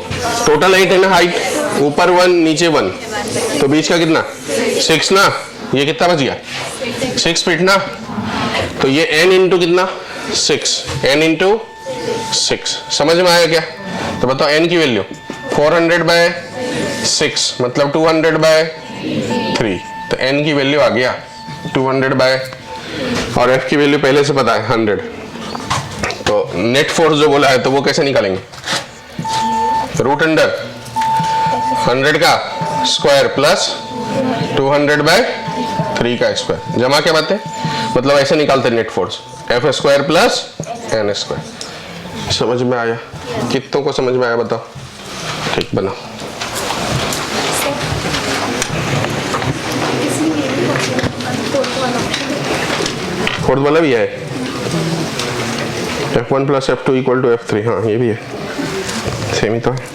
Speaker 1: टोटल 8 है ना हाइट, ऊपर 1 नीचे 1, तो बीच का कितना 6 ना, ये कितना बच गया 6 फीट ना, तो ये n इंटू कितना 6, n इंटू 6, समझ में आया क्या? तो बताओ n की वैल्यू 400/6 मतलब 200/3, तो n की वैल्यू आ गया 200 और f की वैल्यू पहले से पता है 100। तो नेट फोर्स जो बोला है तो वो कैसे निकालेंगे? √100 का स्क्वायर प्लस 200/3 का स्क्वायर, जमा क्या बात है? मतलब ऐसे निकालते net force F² plus n²। समझ में आया? कितनों को समझ में आया बताओ? ठीक, बनाओ। फोर्थ वाला भी है F1 plus F2 equal to F3, हाँ ये भी है, सेम ही तो है।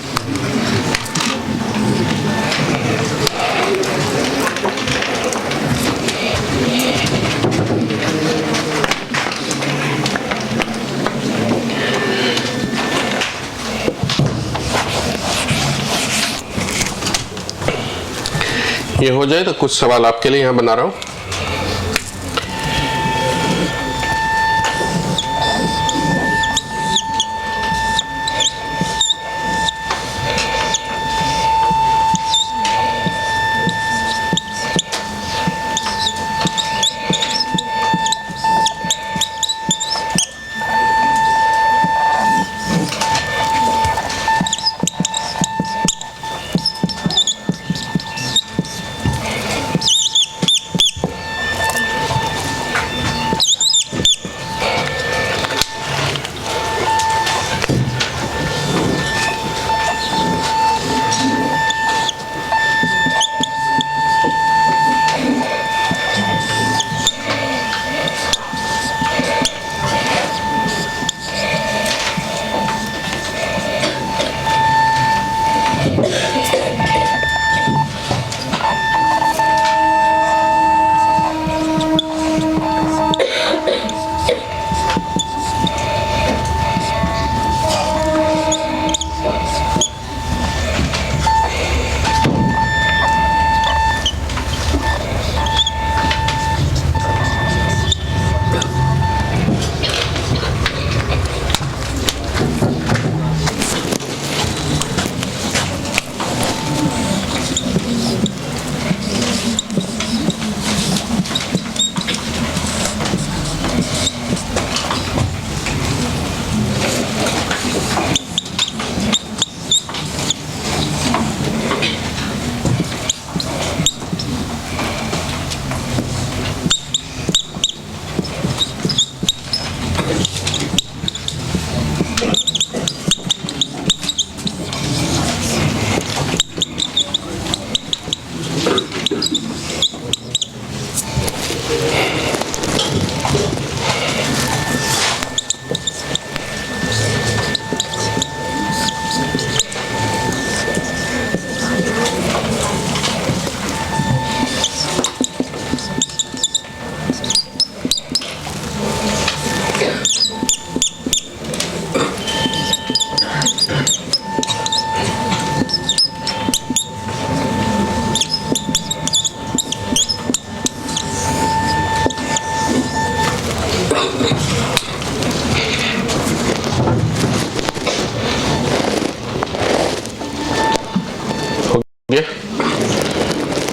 Speaker 1: ये हो जाए तो कुछ सवाल आपके लिए यहाँ बना रहा हूँ।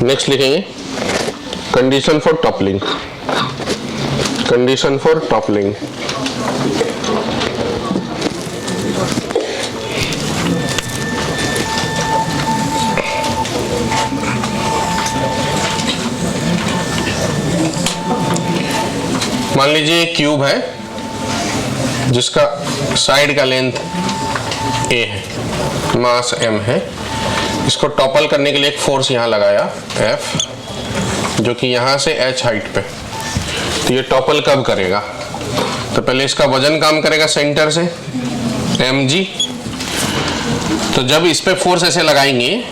Speaker 1: नेक्स्ट लिखेंगे condition for toppling. Condition for toppling, मान लीजिए एक क्यूब है जिसका साइड का लेंथ a है, मास m है। इसको टॉपल करने के लिए एक फोर्स यहाँ लगाया F, जो कि यहाँ से h हाइट पे। तो ये टॉपल कब करेगा? तो पहले इसका वजन काम करेगा सेंटर से mg। तो जब इस पे फोर्स ऐसे लगाएंगे,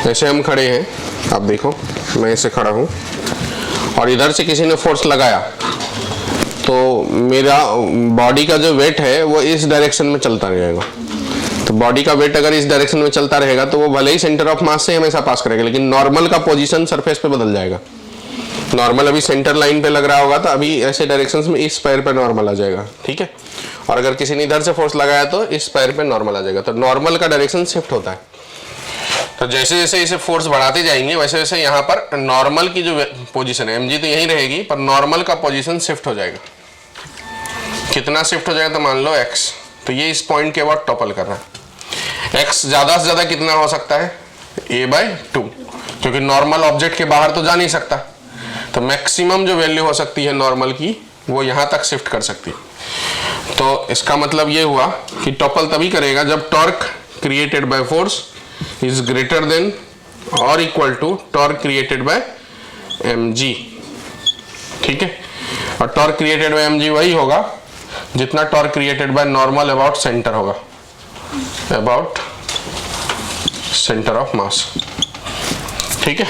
Speaker 1: ऐसे हम खड़े हैं, आप देखो मैं ऐसे खड़ा हूँ और इधर से किसी ने फोर्स लगाया, तो मेरा बॉडी का जो वेट है वो इस डायरेक्शन में चलता रहेगा। तो बॉडी का वेट अगर इस डायरेक्शन में चलता रहेगा तो वो भले ही सेंटर ऑफ मास से हमेशा पास करेगा, लेकिन नॉर्मल का पोजीशन सरफेस पे बदल जाएगा। नॉर्मल अभी सेंटर लाइन पे लग रहा होगा, तो अभी ऐसे डायरेक्शंस में इस पैर पे नॉर्मल आ जाएगा, ठीक है। और अगर किसी ने इधर से फोर्स लगाया तो इस पैर पे नॉर्मल आ जाएगा। तो नॉर्मल का डायरेक्शन शिफ्ट होता है। तो जैसे जैसे इसे फोर्स बढ़ाते जाएंगे वैसे वैसे यहाँ पर नॉर्मल की जो पोजीशन है, mg तो यहीं रहेगी, पर नॉर्मल का पोजीशन शिफ्ट हो जाएगा। कितना शिफ्ट हो जाएगा? तो मान लो x, तो ये इस पॉइंट के बाद टॉपल कर रहा है। x ज्यादा से ज्यादा कितना हो सकता है? a/2, क्योंकि नॉर्मल ऑब्जेक्ट के बाहर तो जा नहीं सकता। तो मैक्सिमम जो वैल्यू हो सकती है नॉर्मल की वो यहाँ तक शिफ्ट कर सकती है। तो इसका मतलब ये हुआ कि टॉपल तभी करेगा जब torque created by force is greater than और equal to torque created by mg, ठीक है। और टॉर्क क्रिएटेड बाय mg वही होगा जितना torque created by normal about centre होगा, अबाउट सेंटर ऑफ मास, ठीक है।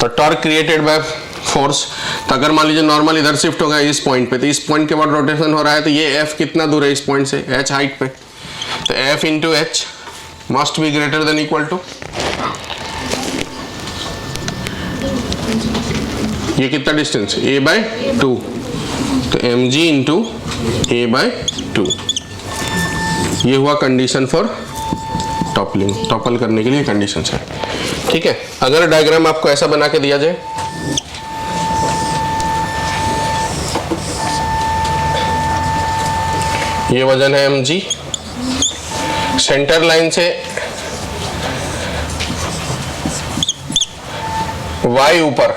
Speaker 1: तो टॉर्क क्रिएटेड बाय फोर्स, तो अगर मान लीजिए नॉर्मल इधर शिफ्ट होगा इस पॉइंट पे, तो इस पॉइंट के बाद रोटेशन हो रहा है, तो ये f कितना दूर है इस पॉइंट से? h हाइट पे, तो f into h must be greater than equal to, ये कितना डिस्टेंस? a/2, तो mg इंटू a/2। ये हुआ कंडीशन फॉर टॉपलिंग, टॉपल करने के लिए कंडीशन है, ठीक है। अगर डायग्राम आपको ऐसा बना के दिया जाए, ये वजन है mg, सेंटर लाइन से y ऊपर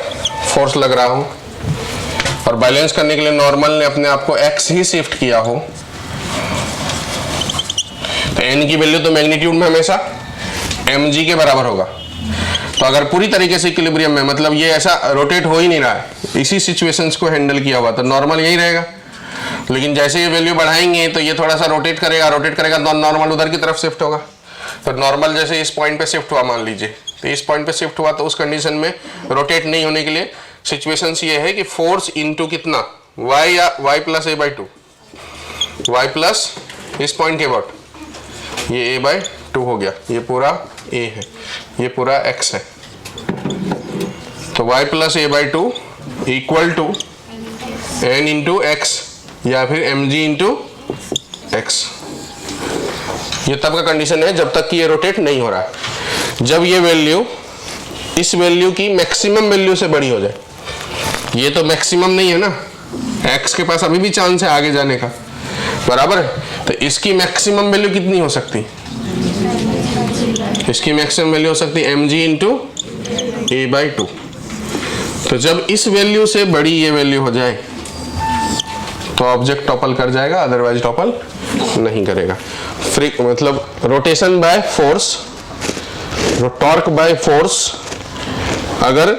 Speaker 1: फोर्स लग रहा हो और बैलेंस करने के लिए नॉर्मल ने अपने आप को x ही शिफ्ट किया हो, तो n की वैल्यू तो मैग्नीट्यूड में हमेशा mg के बराबर होगा। तो अगर पूरी तरीके से इक्विलिब्रियम में, मतलब ये ऐसा रोटेट हो ही नहीं रहा है, इसी सिचुएशंस को हैंडल किया हुआ, तो नॉर्मल यही रहेगा। लेकिन जैसे ये वैल्यू बढ़ाएंगे तो ये थोड़ा सा रोटेट करेगा तो नॉर्मल उधर की तरफ शिफ्ट होगा। तो नॉर्मल जैसे इस पॉइंट पे शिफ्ट हुआ, मान लीजिए, तो इस पॉइंट पे शिफ्ट हुआ, तो उस कंडीशन में रोटेट नहीं होने के लिए सिचुएशंस ये है कि फोर्स इनटू कितना y या y plus a/2, y plus इस पॉइंट के बाद ये a/2 हो गया, ये पूरा a है, ये पूरा x है, तो y plus a/2 equal to n into x या फिर mg इंटू x। ये तब का कंडीशन है जब तक कि ये रोटेट नहीं हो रहा है। जब ये वैल्यू इस वैल्यू की मैक्सिमम वैल्यू से बड़ी हो जाए, ये तो मैक्सिमम नहीं है ना, x के पास अभी भी चांस है आगे जाने का, बराबर है। तो इसकी मैक्सिमम वैल्यू कितनी हो सकती? इसकी मैक्सिमम वैल्यू हो सकती है mg इंटू a/2। तो जब इस वैल्यू से बड़ी ये वैल्यू हो जाए तो ऑब्जेक्ट टॉपल कर जाएगा, अदरवाइज टॉपल नहीं करेगा। फ्री मतलब rotation bye force, torque by force अगर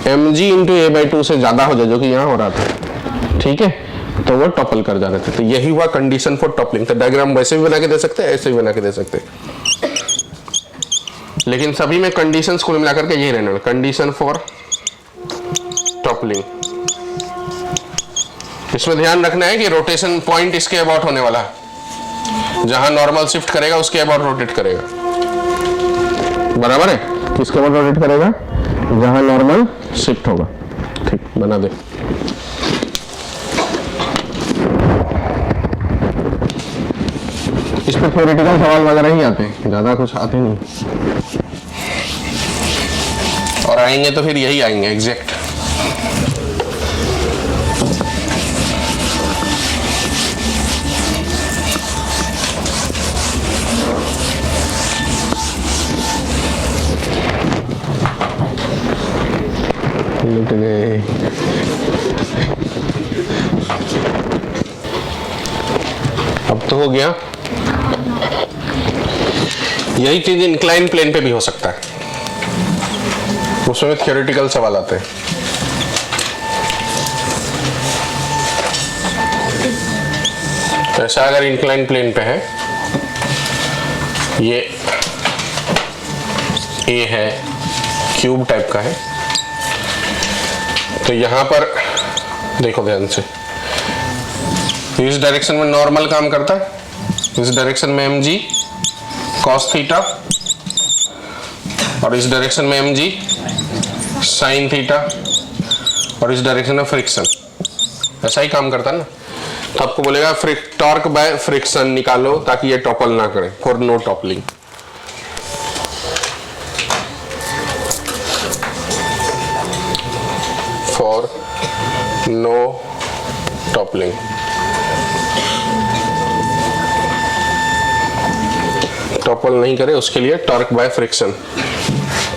Speaker 1: mg इंटू a/2 से ज्यादा हो जाए, जो कि यहाँ हो रहा था, ठीक है, तो वो टॉपल कर जा रहे थे। तो यही हुआ कंडीशन फॉर टॉपलिंग। तो डायग्राम वैसे भी बना के दे सकते हैं, ऐसे भी बना के दे सकते हैं, लेकिन सभी में कंडीशंस कुल मिलाकर के यही रहने वाला, कंडीशन फॉर टॉपलिंग। इसमें ध्यान रखना है कि रोटेशन पॉइंट इसके अबाउट होने वाला है, जहां नॉर्मल शिफ्ट करेगा उसके अबाउट रोटेट करेगा, बराबर है। किसके अबाउट रोटेट करेगा? जहां नॉर्मल शिफ्ट होगा, ठीक, बना दे। इस पर थ्योरेटिकल सवाल वगैरह ही आते हैं, ज्यादा कुछ आते नहीं, और आएंगे तो फिर यही आएंगे एग्जैक्ट। लुट गए। अब तो हो गया। यही चीज इंक्लाइन प्लेन पे भी हो सकता है, उसमें थ्योरेटिकल सवाल आते हैं। तो ऐसा अगर इंक्लाइन प्लेन पे है, ये ए है, क्यूब टाइप का है, तो यहां पर देखो ध्यान से, इस डायरेक्शन में नॉर्मल काम करता है, इस डायरेक्शन में mg cos थीटा, और इस डायरेक्शन में mg sin थीटा, और इस डायरेक्शन में फ्रिक्शन, ऐसा ही काम करता है ना। तो आपको बोलेगा टॉर्क बाय फ्रिक्शन निकालो ताकि ये टॉपल ना करे, for no toppling. For no toppling, topple नहीं करे उसके लिए torque by friction,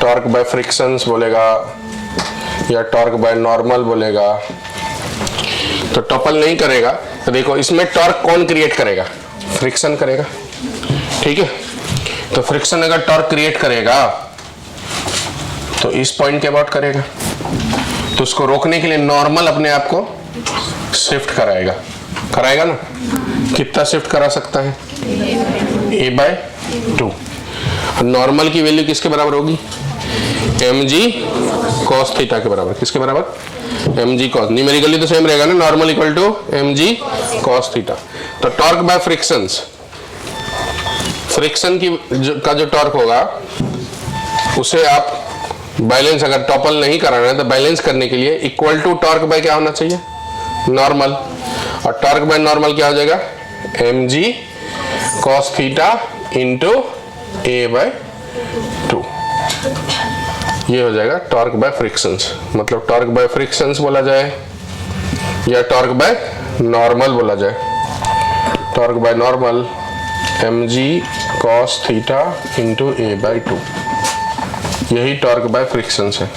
Speaker 1: torque by frictions बोलेगा या टॉर्क बाय नॉर्मल बोलेगा। तो टॉपल नहीं करेगा तो देखो इसमें टॉर्क कौन क्रिएट करेगा, फ्रिक्शन करेगा, ठीक है। तो फ्रिक्शन अगर टॉर्क क्रिएट करेगा तो इस पॉइंट के अबाउट करेगा, तो उसको रोकने के लिए नॉर्मल अपने आप को शिफ्ट कराएगा, कराएगा ना। कितना शिफ्ट करा सकता है, a/2। नॉर्मल की वैल्यू किसके बराबर होगी, mg cos थीटा के बराबर। किसके बराबर, mg cos, न्यूमेरिकली तो सेम रहेगा ना, normal equal to mg cos theta. तो टॉर्क बाय फ्रिक्शंस, फ्रिक्शन की का जो टॉर्क होगा उसे आप बैलेंस, अगर टॉपल नहीं कराना है तो बैलेंस करने के लिए इक्वल टू टॉर्क बाय क्या होना चाहिए, नॉर्मल। और टॉर्क बाय नॉर्मल क्या हो जाएगा, mg cos theta into a/2, ये हो जाएगा टॉर्क बाय फ्रिक्शंस। मतलब टॉर्क बाय फ्रिक्शंस बोला जाए या टॉर्क बाय नॉर्मल बोला जाए। Torque by normal mg cos theta into a/2, यही टॉर्क बाय फ्रिक्शंस है।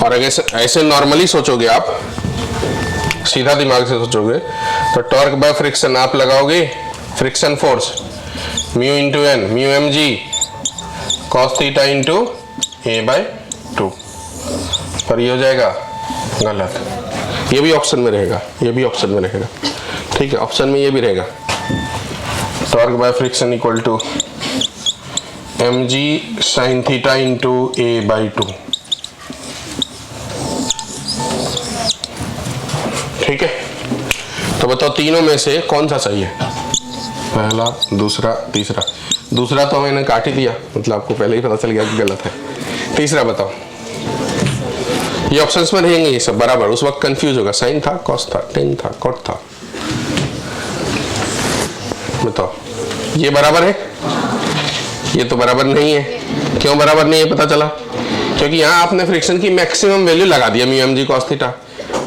Speaker 1: और अगर ऐसे नॉर्मली सोचोगे आप, सीधा दिमाग से सोचोगे, तो टॉर्क बाय फ्रिक्शन आप लगाओगे friction force mu into N, mu mg cos theta into a/2, पर ये हो जाएगा गलत। ये भी ऑप्शन में रहेगा, ये भी ऑप्शन में रहेगा, ठीक है। ऑप्शन में ये भी रहेगा, torque by friction equal to mg sin theta into a/2, ठीक है। तो बताओ तीनों में से कौन सा सही है, पहला, दूसरा, तीसरा। दूसरा तो मैंने काट ही दिया, मतलब आपको पहले ही पता चल गया कि गलत है। तीसरा बताओ, ये ऑप्शंस में रहेंगे ये सब बराबर। उस वक्त कंफ्यूज होगा, साइन था, कॉस था, टेन था, कॉट था। बताओ ये बराबर है, ये तो बराबर नहीं है। क्यों बराबर नहीं है पता चला, क्योंकि यहाँ आपने फ्रिक्शन की मैक्सिमम वैल्यू लगा दिया, म्यू mg cos थीटा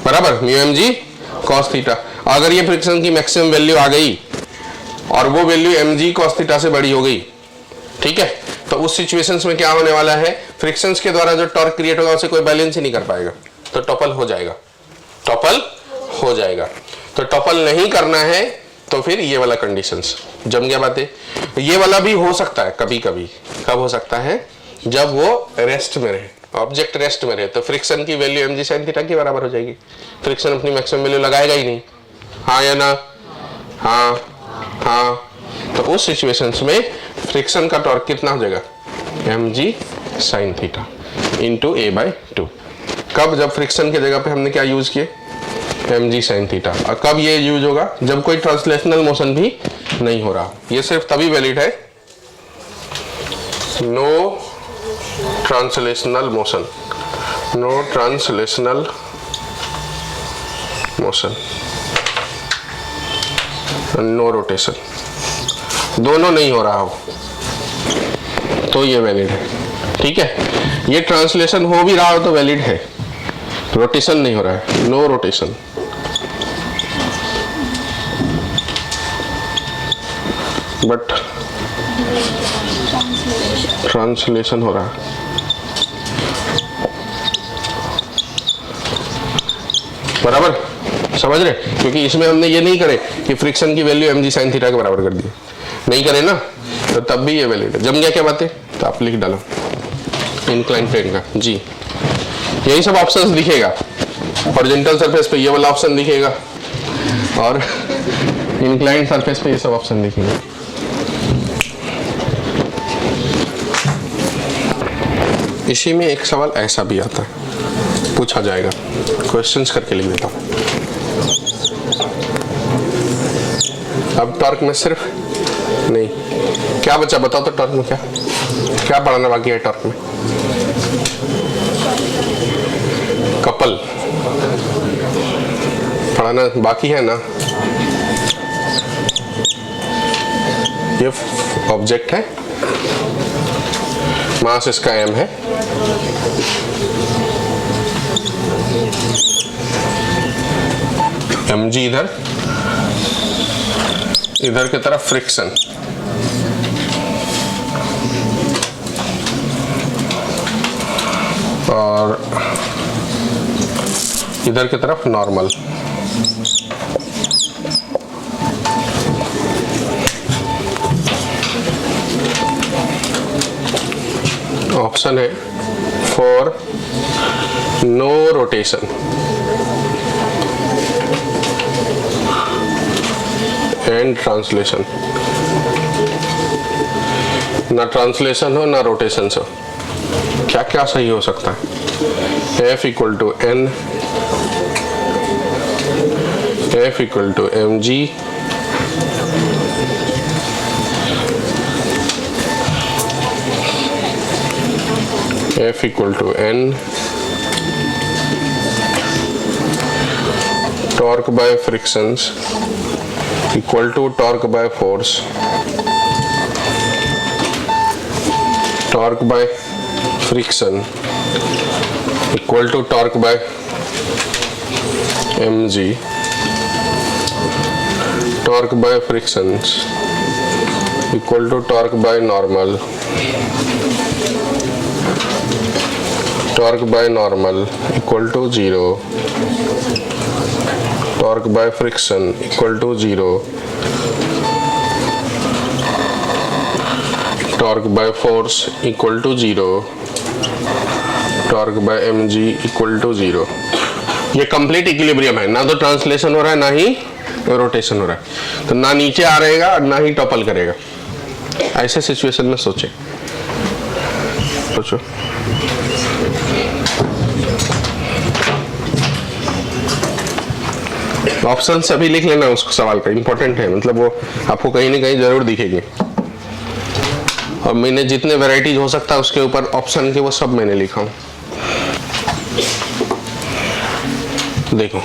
Speaker 1: बराबर म्यू mg cos थीटा। अगर ये फ्रिक्शन की मैक्सिमम वैल्यू आ गई और वो वैल्यू mg cos थीटा से बड़ी हो गई, ठीक है, तो उस सिचुएशंस में क्या होने वाला है, फ्रिक्शंस के द्वारा जो टॉर्क क्रिएट होगा उसे कोई बैलेंस ही नहीं कर पाएगा, तो टॉपल हो जाएगा, टॉपल हो जाएगा। तो टॉपल नहीं करना है तो फिर ये वाला कंडीशंस जम गया बातें। ये वाला भी हो सकता है कभी कभी, कब हो सकता है, जब वो रेस्ट में रहे, ऑब्जेक्ट रेस्ट में रहे, तो फ्रिक्शन की वैल्यू mg sin थीटा के बराबर हो जाएगी। फ्रिक्शन अपनी मैक्सिमम वैल्यू लगाएगा ही नहीं, हाँ या ना, हाँ हाँ। तो उस सिचुएशंस में फ्रिक्शन का टॉर्क कितना हो जाएगा, mg sin theta into a/2। कब, जब फ्रिक्शन की जगह पे हमने क्या यूज किए, mg sin थीटा। और कब ये यूज होगा, जब कोई ट्रांसलेशनल मोशन भी नहीं हो रहा। ये सिर्फ तभी वैलिड है, no translational motion, no translational motion, no rotation, दोनों नहीं हो रहा हो तो ये वैलिड है, ठीक है। ये ट्रांसलेशन हो भी रहा हो तो वैलिड है, रोटेशन नहीं हो रहा है, नो रोटेशन। बट ट्रांसलेशन हो रहा है, बराबर, समझ रहे। क्योंकि इसमें हमने ये नहीं करे कि फ्रिक्शन की वैल्यू mg sin थीटा के बराबर कर दी, नहीं करे ना, तो तब भी ये वैलिड है। जम गया क्या बातें, तो आप लिख डालो इंक्लाइन प्लेन का जी, यही सब ऑप्शंस दिखेगा। हॉरिजॉन्टल सरफेस पे ये वाला ऑप्शन दिखेगा और इंक्लाइंड सरफेस पे ये सब ऑप्शन दिखेंगे। इसी में एक सवाल ऐसा भी आता है, पूछा जाएगा, क्वेश्चंस करके लिख देता हूं। अब टॉर्क में सिर्फ नहीं, क्या बचा बताओ तो, टॉर्क में क्या क्या पढ़ाना बाकी है टॉर्क में। कपल पढ़ाना बाकी है ना। ये ऑब्जेक्ट है, मास इसका m है, mg इधर, इधर की तरफ फ्रिक्शन, और इधर की तरफ नॉर्मल। ऑप्शन है for no rotation and translation, ना ट्रांसलेशन हो ना रोटेशन हो, क्या क्या सही हो सकता है। F equal to N, F equal to mg, F equal to N, torque by frictions equal to torque by force, torque by friction equal to torque by mg, torque by frictions equal to torque by normal, torque by normal equal to 0, torque by friction equal to 0, torque by force equal to 0, torque by mg equal to 0। ये complete equilibrium है, ना तो translation हो रहा है ना ही rotation हो रहा है, तो ना नीचे आ रहेगा और ना ही टॉपल करेगा। ऐसे सिचुएशन में सोचे, सोचो। ऑप्शन सभी लिख लेना उसको, सवाल का इंपॉर्टेंट है, मतलब वो आपको कहीं ना कहीं जरूर दिखेगी। और मैंने जितने वैरायटीज हो सकता है उसके ऊपर ऑप्शन के वो सब मैंने लिखा हूं। देखो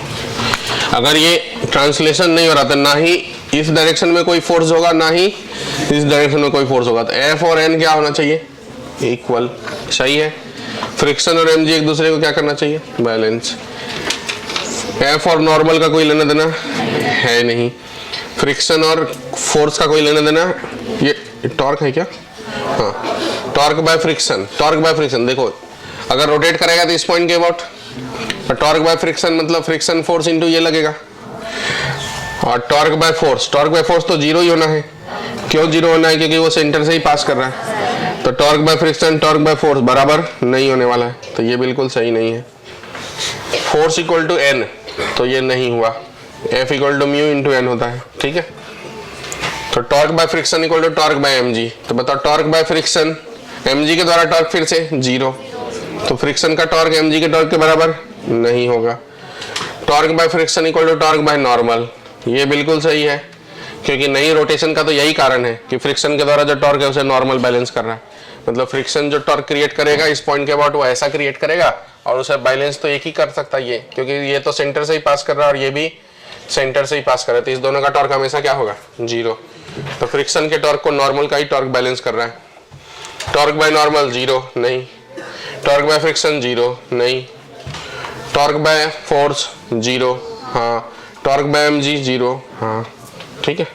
Speaker 1: अगर ये ट्रांसलेशन नहीं हो रहा था, ना ही इस डायरेक्शन में कोई फोर्स होगा ना ही इस डायरेक्शन में कोई फोर्स होगा, तो F और N क्या होना चाहिए, इक्वल। सही है। फ्रिक्शन और mg एक दूसरे को क्या करना चाहिए, बैलेंस। F और नॉर्मल का कोई लेना देना है नहीं, फ्रिक्शन और फोर्स का कोई लेना देना। ये टॉर्क है क्या, हाँ, torque by friction, torque by friction. देखो अगर रोटेट करेगा तो इस पॉइंट के अबाउट, टॉर्क बाय फ्रिक्शन मतलब फ्रिक्शन फोर्स इनटू ये लगेगा, और torque by force, torque by force तो 0 ही होना है। क्यों 0 होना है, क्योंकि वो सेंटर से ही पास कर रहा है, तो torque by friction torque by force बराबर नहीं होने वाला है, तो ये बिल्कुल सही नहीं है। फोर्स इक्वल टू n, तो ये नहीं हुआ। F equal to mu into n होता है, ठीक है। तो torque by friction equal to torque by mg, तो बताओ टॉर्क बाय फ्रिक्शन mg के द्वारा टॉर्क फिर से 0, तो फ्रिक्शन का टॉर्क mg के टॉर्क के बराबर नहीं होगा। Torque by friction equal to torque by normal, ये बिल्कुल सही है, क्योंकि नई रोटेशन का तो यही कारण है कि फ्रिक्शन के द्वारा जो टॉर्क है उसे नॉर्मल बैलेंस कर रहा है। मतलब फ्रिक्शन जो टॉर्क क्रिएट करेगा इस पॉइंट के अबाउट वो ऐसा क्रिएट करेगा, और उसे बैलेंस तो एक ही कर सकता है ये, क्योंकि ये तो सेंटर से ही पास कर रहा है और ये भी सेंटर से ही पास कर रहा है, तो इस दोनों का टॉर्क हमेशा क्या होगा, 0। तो फ्रिक्शन के टॉर्क को नॉर्मल का ही टॉर्क बैलेंस कर रहा है। टॉर्क बाय नॉर्मल 0 नहीं, टॉर्क बाय फ्रिक्शन 0 नहीं, टॉर्क बाय फोर्स 0 हाँ, टॉर्क बाय mg 0 हाँ, ठीक है।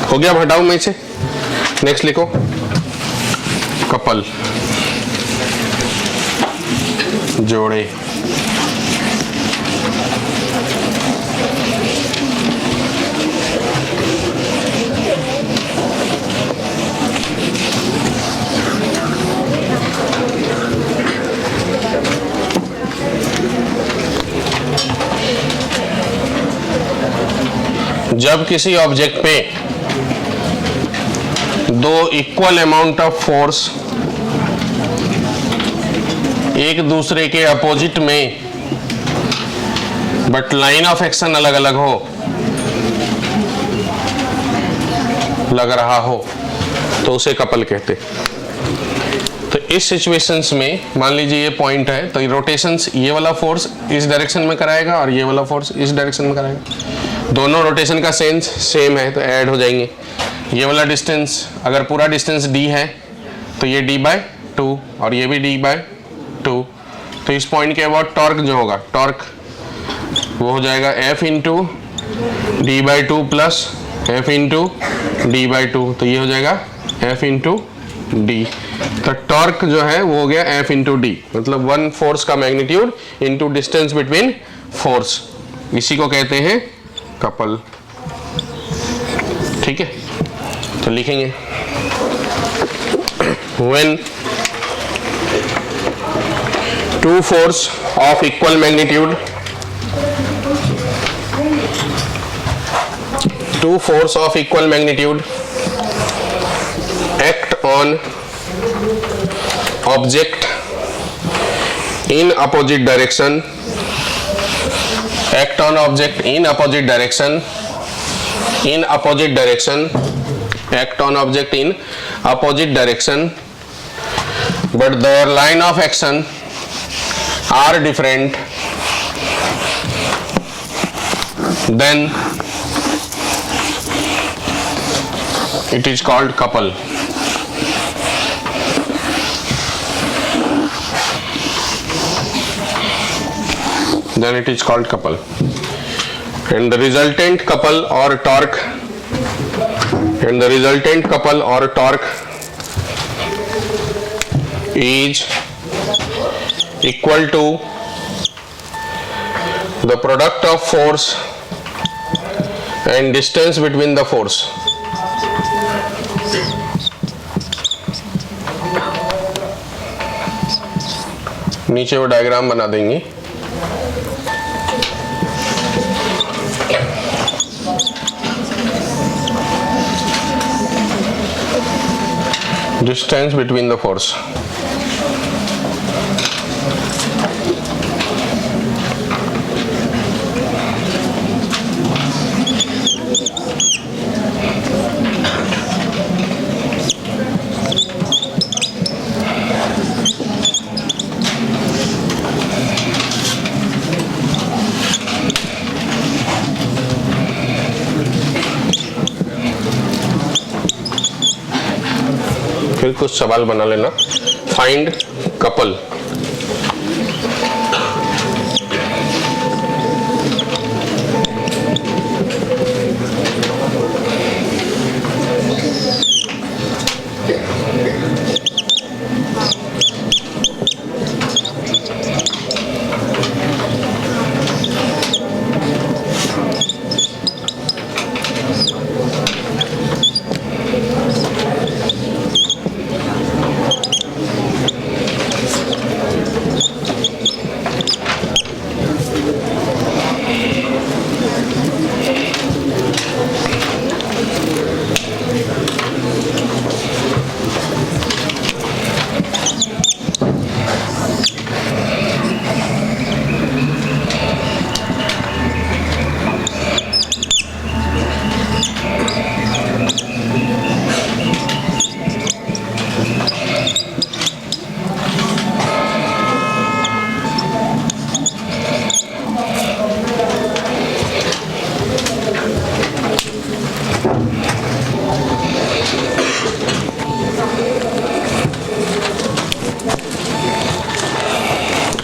Speaker 1: हो गया, अब हटाओ मैं इसे। नेक्स्ट लिखो कपल, जोड़े। जब किसी ऑब्जेक्ट पे दो इक्वल अमाउंट ऑफ फोर्स एक दूसरे के अपोजिट में बट लाइन ऑफ एक्शन अलग अलग हो, लग रहा हो, तो उसे कपल कहते। तो इस सिचुएशंस में मान लीजिए ये पॉइंट है, तो रोटेशंस ये वाला फोर्स इस डायरेक्शन में कराएगा और ये वाला फोर्स इस डायरेक्शन में कराएगा। दोनों रोटेशन का सेम है तो ऐड हो जाएंगे। ये वाला डिस्टेंस, अगर पूरा डिस्टेंस d है तो ये d/2 और ये भी d/2। तो इस पॉइंट के अबाउट टॉर्क जो होगा, टॉर्क वो हो जाएगा F into d/2 plus F into d/2। तो ये हो जाएगा F इंटू डी। तो टॉर्क जो है वो हो गया F इंटू डी, मतलब वन फोर्स का magnitude into distance between force. इसी को कहते हैं कपल। ठीक है, तो लिखेंगे when two force of equal magnitude act on object in opposite direction, but their line of action are different, then it is called couple. And the resultant couple or torque is equal to the product of force and distance between the force. नीचे वो diagram बना देंगे। Distance between the force. फिर कुछ सवाल बना लेना। Find couple.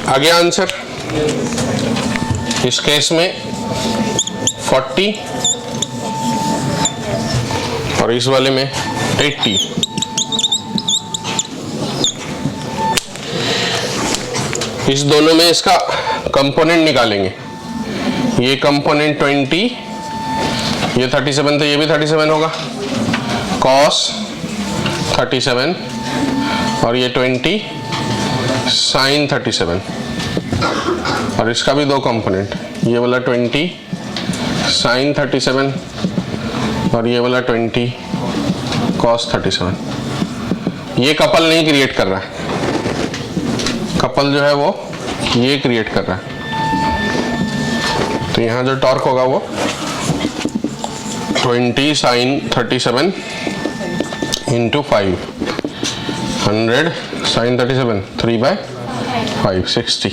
Speaker 1: आगे आंसर इस केस में 40 और इस वाले में 80। इस दोनों में इसका कंपोनेंट निकालेंगे। ये कंपोनेंट 20, ये 37 तो ये भी 37 होगा, cos 37 और ये 20 sin 37। और इसका भी दो कंपोनेंट, ये वाला 20 sin 37 और ये वाला 20 cos 37। ये कपल नहीं क्रिएट कर रहा है, कपल जो है वो ये क्रिएट कर रहा है। तो यहाँ जो टॉर्क होगा वो 20 sin 37 इंटू 5, 100 sin 37, 3/5, 60।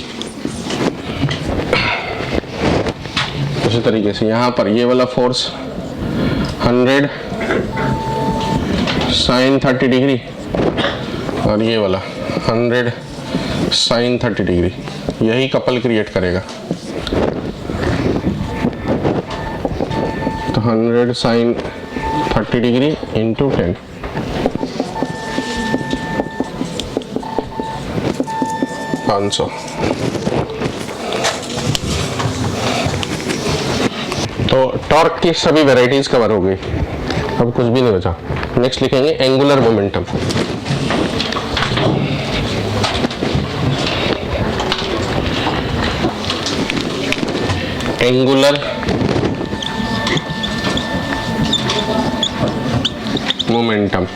Speaker 1: उसी तरीके से यहाँ पर ये वाला फोर्स 100 sin 30 डिग्री और ये वाला 100 sin 30 डिग्री, यही कपल क्रिएट करेगा। तो 100 sin 30 डिग्री इंटू 10, $500। तो टॉर्क की सभी वेराइटीज कवर हो गई, अब कुछ भी नहीं बचा। नेक्स्ट लिखेंगे एंगुलर मोमेंटम। एंगुलर मोमेंटम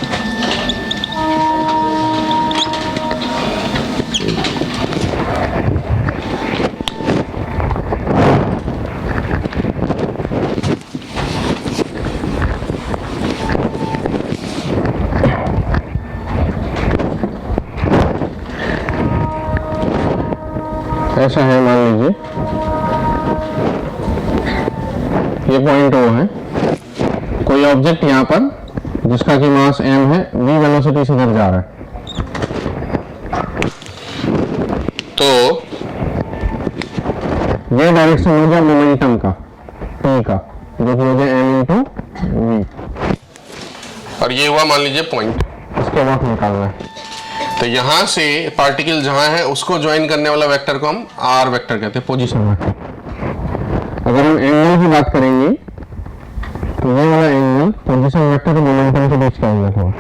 Speaker 1: ऐसा है, मान लीजिए ये पॉइंट O है, कोई ऑब्जेक्ट यहाँ पर जिसका कि मास m है, v वेलोसिटी से इधर जा रहा है। तो ये डायरेक्शन हो गया मोमेंटम का, p का, जो कि हो गया m इंटू v, और ये हुआ मान लीजिए पॉइंट, इसके वक्त निकालना है। तो यहाँ से पार्टिकल जहाँ है उसको ज्वाइन करने वाला वेक्टर को हम r वेक्टर कहते हैं, पोजीशन वेक्टर। अगर हम एंगल की बात करेंगे तो ये वाला एंगल पोजीशन वेक्टर और मोमेंटम के बीच का एंगल हुआ।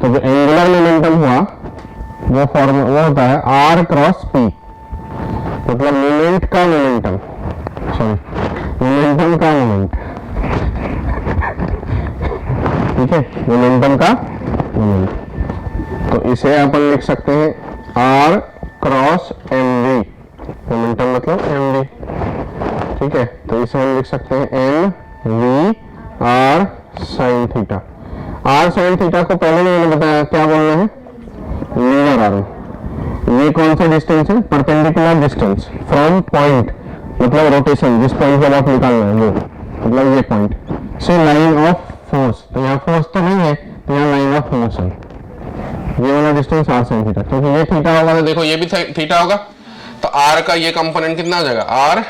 Speaker 1: तो जो एंगुलर मोमेंटम हुआ वो फॉर्मूला वो होता है r क्रॉस p, मतलब मोमेंट का मोमेंटम, सॉरी मोमेंटम का मोमेंट, ठीक है, मोमेंटम का मोमेंट। तो इसे अपन लिख सकते हैं r क्रॉस mv, मोमेंटम मतलब mv, ठीक है। तो इसे हम लिख सकते हैं m v r sin theta. r sin theta को पहले मैंने बताया क्या बोलना है, लीनियर आर्म। ये कौन सा डिस्टेंस है, परपेंडिकुलर डिस्टेंस फ्रॉम पॉइंट, मतलब रोटेशन, जिस पॉइंट पे आप निकालना है वो, मतलब ये पॉइंट से लाइन ऑफ फोर्स। तो यहाँ फोर्स तो नहीं है, तो यहाँ लाइन ऑफ मोशन, ये वाला डिस्टेंस r sin थीटा, क्योंकि ये थीटा होगा तो देखो ये भी थीटा होगा, तो r का ये कंपोनेंट कितना आ जाएगा, r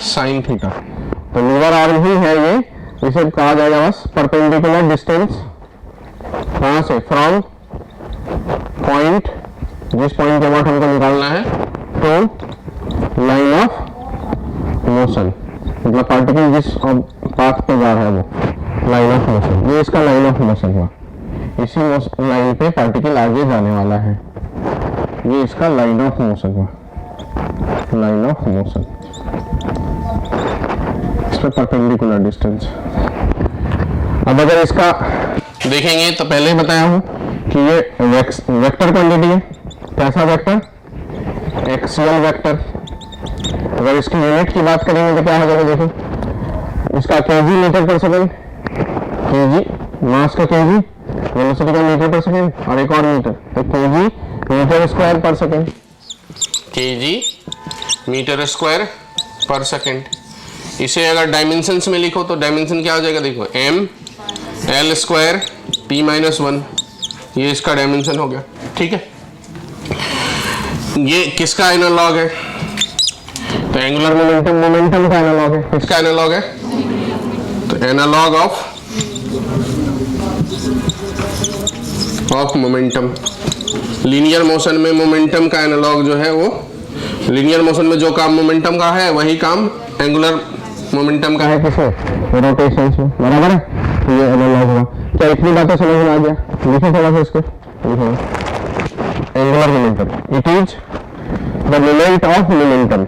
Speaker 1: sin थीटा। तो लीनियर आर्म ही है ये, इसे कहा जाएगा बस परपेंडिकुलर डिस्टेंस, कहां से, फ्रॉम पॉइंट, जिस पॉइंट के बाद हमको निकालना है, टू लाइन ऑफ मोशन, मतलब पार्टिकल जिस पाथ पे जा रहा है वो लाइन ऑफ मोशन, ये इसका लाइन ऑफ मोशन हुआ। इसी लाइन पे पार्टिकल आगे जाने वाला है, ये इसका लाइन ऑफ मोशन हुआ, लाइन ऑफ मोशन, इस पे परपेंडिकुलर डिस्टेंस। अब अगर इसका देखेंगे तो पहले ही बताया हूं कि ये वेक्टर क्वांटिटी है, कैसा वेक्टर, एक्सियल वेक्टर। अगर इसकी यूनिट की बात करेंगे तो क्या हो जाएगा, देखो इसका केजी मीटर पर सेकेंड, केजी मास का केजी, वेलोसिटी का मीटर पर सेकेंड, और एक और मीटर, तो केजी मीटर स्क्वायर पर सेकेंड, केजी मीटर स्क्वायर पर सेकेंड। इसे अगर डायमेंशंस में लिखो तो डायमेंशन क्या हो जाएगा, देखो m l square p minus 1, ये इसका डायमेंशन हो गया, ठीक है। ये किसका एनालॉग है, तो एंगुलर मोमेंटम, मोमेंटम का एनालॉग है, किसका एनालॉग है, तो analog of momentum. Linear motion में मोमेंटम का एनालॉग जो है वो, लीनियर मोशन में जो काम मोमेंटम का है वही काम एंगुलर मोमेंटम का है, किसे, रोटेशन से, बराबर है। तो ये एनालॉग हुआ। क्या इतनी बातें समझ में आ गया, लिखो थोड़ा सा इसको, angular momentum, it is the moment of momentum,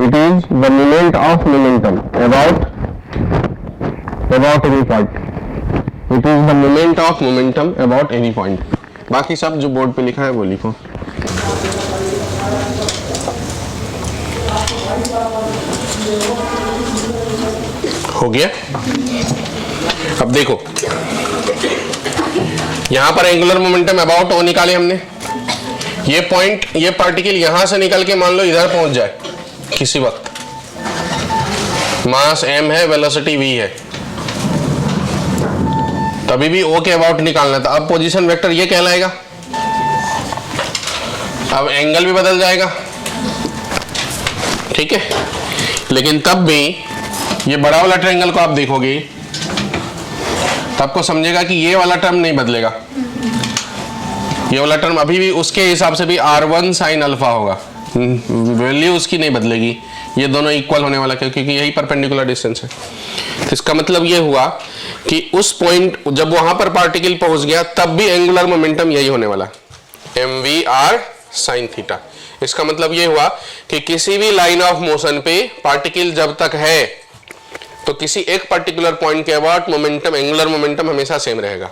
Speaker 1: it is the moment of momentum about about any point, it is the moment of momentum about any point. बाकी सब जो बोर्ड पे लिखा है वो लिखो। हो गया। अब देखो यहां पर एंगुलर मोमेंटम अबाउट ओ निकाले हमने। ये पॉइंट, ये पार्टिकल यहां से निकल के मान लो इधर पहुंच जाए किसी वक्त, मास m है, वेलोसिटी v है, तभी भी o के अबाउट निकालना था। अब पोजीशन वेक्टर ये कहलाएगा। अब एंगल भी बदल जाएगा, ठीक है, लेकिन तब भी ये बड़ा वाला ट्रायंगल को आप देखोगे तो आपको समझेगा कि ये वाला टर्म नहीं बदलेगा। ये वाला टर्म अभी भी उसके हिसाब से भी r1 sin अल्फा होगा, वैल्यू उसकी नहीं बदलेगी। ये दोनों इक्वल होने वाला, क्योंकि यही परपेंडिकुलर डिस्टेंस है। तो इसका मतलब ये हुआ कि उस पॉइंट जब वहां पर पार्टिकल पहुंच गया तब भी एंगुलर मोमेंटम यही होने वाला, mvr sin थीटा। इसका मतलब ये हुआ कि किसी भी लाइन ऑफ मोशन पे पार्टिकल जब तक है तो किसी एक पर्टिकुलर पॉइंट के अबाउट मोमेंटम, एंगुलर मोमेंटम हमेशा सेम रहेगा।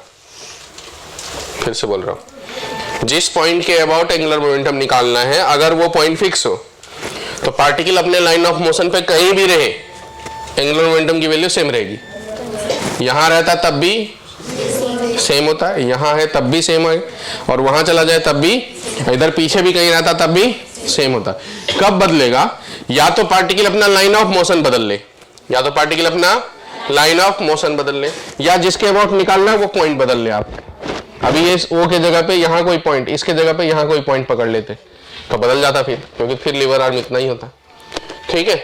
Speaker 1: फिर से बोल रहा हूं, जिस पॉइंट के अबाउट एंगुलर मोमेंटम निकालना है, अगर वो पॉइंट फिक्स हो तो पार्टिकल अपने लाइन ऑफ मोशन पे कहीं भी रहे, एंगुलर मोमेंटम की वैल्यू सेम रहेगी। यहां रहता तब भी सेम होता है, यहां है तब भी सेम है, और वहां चला जाए तब भी, इधर पीछे भी कहीं रहता तब भी सेम होता है। कब बदलेगा? या तो पार्टिकल अपना लाइन ऑफ मोशन बदल ले, या तो पार्टिकल अपना लाइन ऑफ मोशन बदल ले, या जिसके अबाउट निकालना है वो पॉइंट बदल ले। आप अभी ये ओ के जगह पे यहाँ कोई पॉइंट, इसके जगह पे यहाँ कोई पॉइंट पकड़ लेते तो बदल जाता फिर, क्योंकि फिर लीवर आर्म इतना ही होता, ठीक है।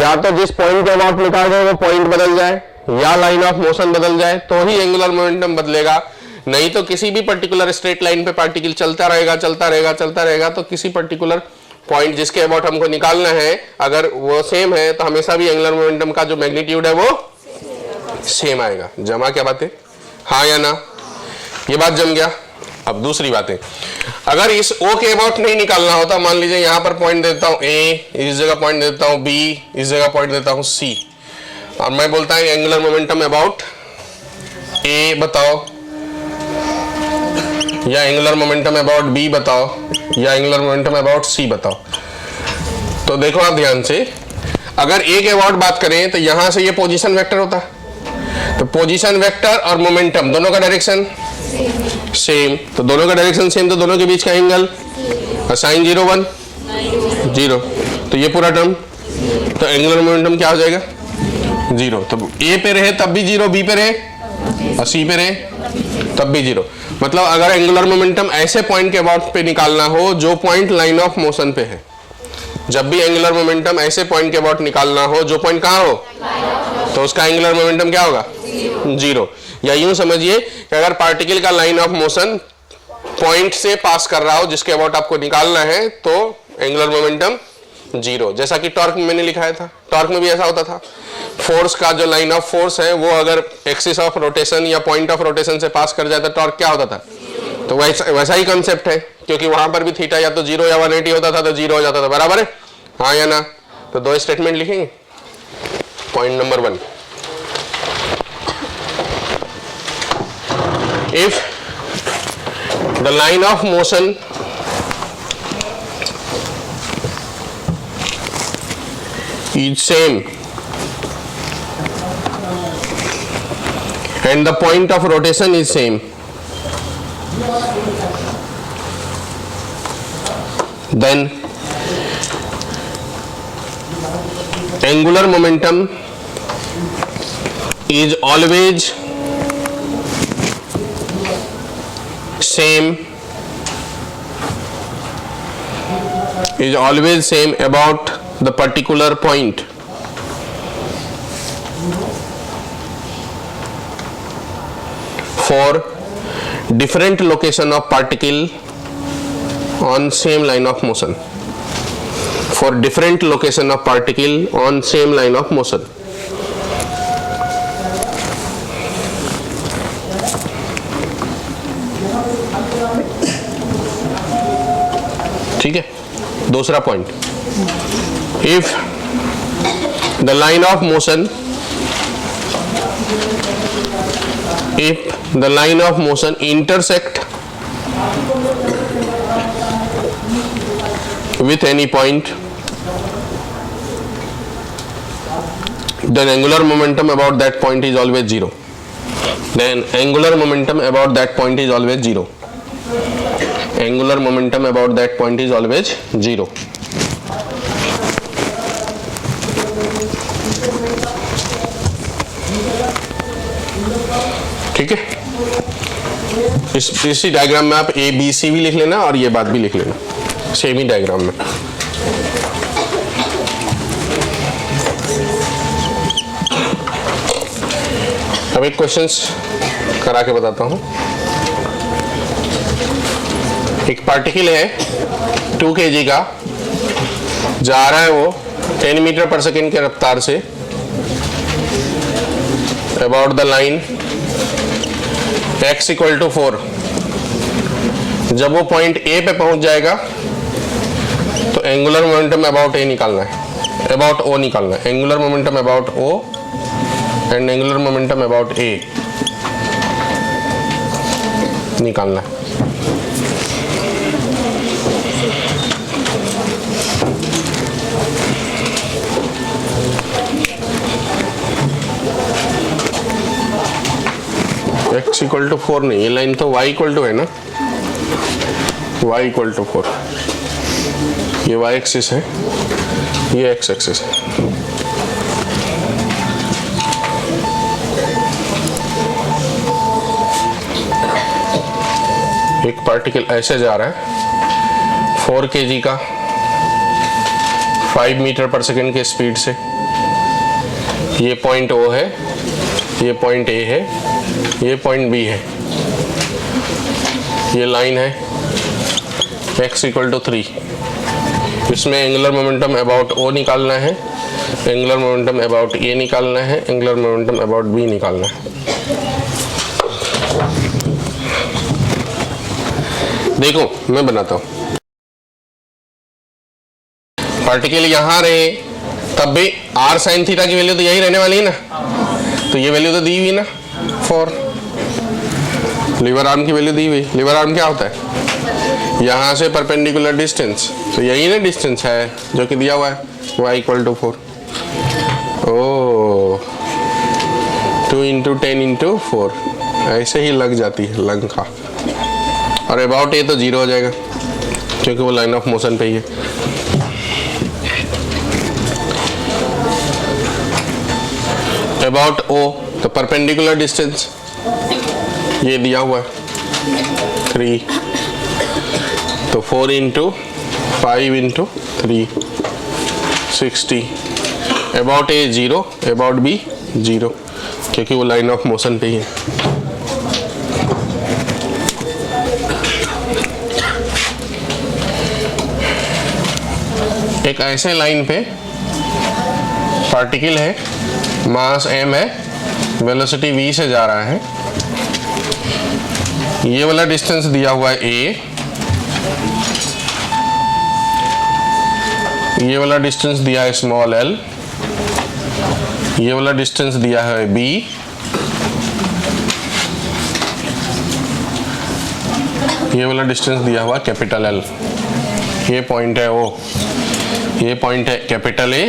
Speaker 1: या तो जिस पॉइंट के अबाउट निकाल रहे वो पॉइंट बदल जाए, या लाइन ऑफ मोशन बदल जाए, तो ही एंगुलर मोमेंटम बदलेगा। नहीं तो किसी भी पर्टिकुलर स्ट्रेट लाइन पे पार्टिकल चलता रहेगा, चलता रहेगा, चलता रहेगा, तो किसी पर्टिकुलर पॉइंट जिसके अबाउट हमको निकालना है अगर वो सेम है तो हमेशा भी एंगुलर मोमेंटम का जो मैग्नीट्यूड है वो सेम आएगा। जमा क्या बात है? हाँ या ना? ये बात जम गया। अब दूसरी बात है, अगर इस O के अबाउट नहीं निकालना होता, मान लीजिए यहां पर पॉइंट देता हूं A, इस जगह पॉइंट देता हूं B, इस जगह पॉइंट देता हूं C, और मैं बोलता हूं एंगुलर मोमेंटम अबाउट A बताओ, या एंगुलर मोमेंटम अबाउट B बताओ, या एंगुलर मोमेंटम अबाउट C बताओ। तो देखो आप ध्यान से, अगर A के अबाउट बात करें तो यहां से ये पोजीशन वेक्टर होता, तो पोजीशन वेक्टर और मोमेंटम दोनों का डायरेक्शन सेम, तो दोनों का डायरेक्शन सेम, तो दोनों के बीच का एंगल साइन 0 1 0, तो ये पूरा टर्म, तो एंगुलर मोमेंटम क्या हो जाएगा? 0। तो A पे रहे तब भी 0, B पे रहे और C पे रहे तब भी 0। मतलब अगर एंगुलर मोमेंटम ऐसे पॉइंट के अबाउट पे निकालना हो जो पॉइंट लाइन ऑफ मोशन पे है, जब भी एंगुलर मोमेंटम ऐसे पॉइंट के अबाउट निकालना हो जो पॉइंट कहाँ हो, तो उसका एंगुलर मोमेंटम क्या होगा? 0। या यूं समझिए कि अगर पार्टिकल का लाइन ऑफ मोशन पॉइंट से पास कर रहा हो जिसके अबाउट आपको निकालना है, तो एंगुलर मोमेंटम 0। जैसा कि टॉर्क में मैंने लिखाया था, टॉर्क में भी ऐसा होता था, फोर्स का जो लाइन ऑफ फोर्स है वो अगर एक्सिस ऑफ रोटेशन या पॉइंट ऑफ रोटेशन से पास कर जाए तो टॉर्क क्या होता था। तो वैसा ही कंसेप्ट है, क्योंकि वहां पर भी थीटा या तो 0 या 180 होता था, तो 0 हो जाता था, बराबर है? हाँ या ना? तो दो स्टेटमेंट लिखेंगे। Point number 1, if the line of motion is same and the point of rotation is same, then angular momentum is always same about the particular point for different location of particle on same line of motion, for different location of particle on same line of motion। ठीक है। दूसरा point, if the line of motion if the line of motion intersect with any point, then angular momentum about that point is always zero. Then angular momentum about that point is always zero. Angular momentum about that point is always zero. ठीक है, इसी diagram में आप A B C भी लिख लेना और ये बात भी लिख लेना सेम ही डायग्राम में। अब एक क्वेश्चंस करा के बताता हूं। एक पार्टिकल है 2 kg का, जा रहा है वो 10 मीटर पर सेकेंड के रफ्तार से about the line x equal to 4। जब वो पॉइंट ए पे पहुंच जाएगा तो एंगुलर मोमेंटम अबाउट ए निकालना है, अबाउट ओ निकालना है। Angular momentum about O and angular momentum about A निकालना है। x इक्वल टू 4 नहीं, ये लाइन तो y इक्वल टू है ना, y इक्वल टू 4। ये y एक्सिस है, ये x एक्सिस है। एक पार्टिकल ऐसे जा रहा है 4 kg का 5 मीटर पर सेकेंड के स्पीड से। ये पॉइंट O है, ये पॉइंट A है, ये पॉइंट B है। ये लाइन है x इक्वल टू 3। इसमें एंगुलर मोमेंटम अबाउट O निकालना है, एंगुलर मोमेंटम अबाउट A निकालना है, एंगुलर मोमेंटम अबाउट B निकालना है। देखो मैं बनाता हूं। पार्टिकल यहां रहे तब भी r sin थीटा की वैल्यू तो यही रहने वाली है ना, तो ये वैल्यू तो दी हुई ना 4। लीवर आर्म की वैल्यू दी हुई। लीवर आर्म क्या होता है, यहां से परपेंडिकुलर डिस्टेंस, तो यही ना डिस्टेंस है जो कि दिया हुआ है y इक्वल टू 4। ओ 2 इंटू 10 इंटू 4 ऐसे ही लग जाती है लंका। और अबाउट ए तो 0 हो जाएगा क्योंकि वो लाइन ऑफ मोशन पे ही है। अबाउट ओ तो परपेंडिकुलर डिस्टेंस ये दिया हुआ है 3, तो 4 into 5 into 3 60। About A 0, about B 0 क्योंकि वो लाइन ऑफ मोशन पे ही है। एक ऐसे लाइन पे पार्टिकल है, मास m है, वेलोसिटी v से जा रहा है। ये वाला डिस्टेंस दिया हुआ है a, ये वाला डिस्टेंस दिया है स्मॉल l, ये वाला डिस्टेंस दिया है b, ये वाला डिस्टेंस दिया हुआ कैपिटल L। ये पॉइंट है O, ये पॉइंट है कैपिटल A,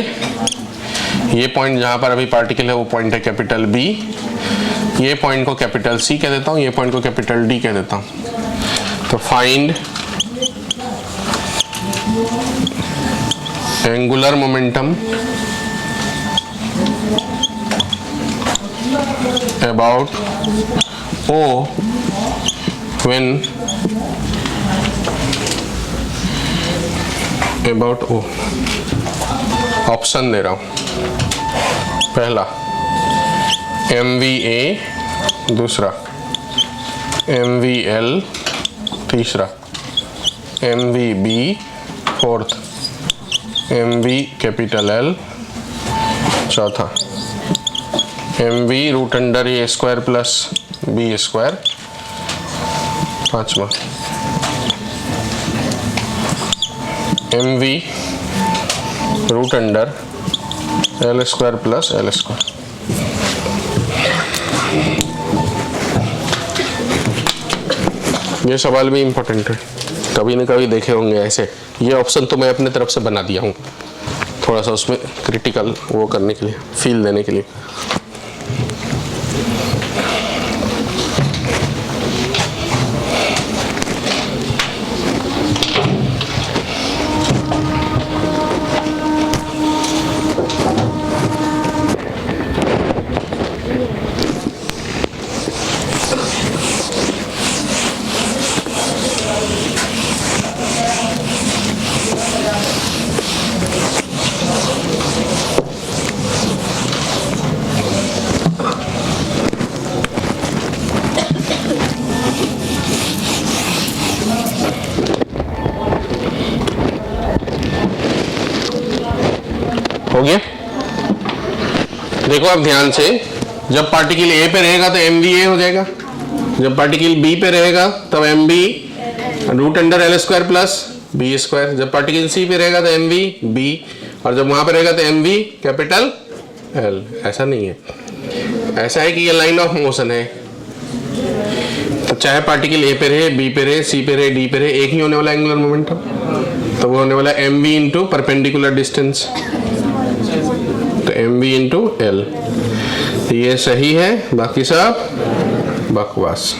Speaker 1: ये पॉइंट जहां पर अभी पार्टिकल है वो पॉइंट है कैपिटल B, ये पॉइंट को कैपिटल C कह देता हूं, ये पॉइंट को कैपिटल D कह देता हूं। तो find angular momentum about O when about O। Option दे रहा हूं, पहला MVA, दूसरा MVL, तीसरा MVB, fourth MV capital L, चौथा MV root under A square plus B square, पांचवा MV root under L square plus L square. ये सवाल भी इम्पोर्टेंट है, कभी न कभी देखे होंगे ऐसे। ये ऑप्शन तो मैं अपने तरफ से बना दिया हूँ, थोड़ा सा उसमें क्रिटिकल वो करने के लिए, फील देने के लिए। हो गया? देखो अब ध्यान से, जब पार्टिकल ए पे रहेगा तो एम बी ए हो जाएगा, जब पार्टिकल बी पे रहेगा तब M B root under L square plus B square, जब पार्टिकल सी पे रहेगा तो एम बी बी, और जब वहां पे रहेगा तो एम बी कैपिटल एल। ऐसा नहीं है, ऐसा है कि ये लाइन ऑफ मोशन है, तो चाहे पार्टिकल ए पे रहे, बी पे रहे, सी पे रहे, डी पे रहे, एक ही होने वाला एंगुलर मोमेंटम, तो वो होने वाला M B into perpendicular distance, तो एम बी इंटू एल। ये सही है, बाकी सब बकवास।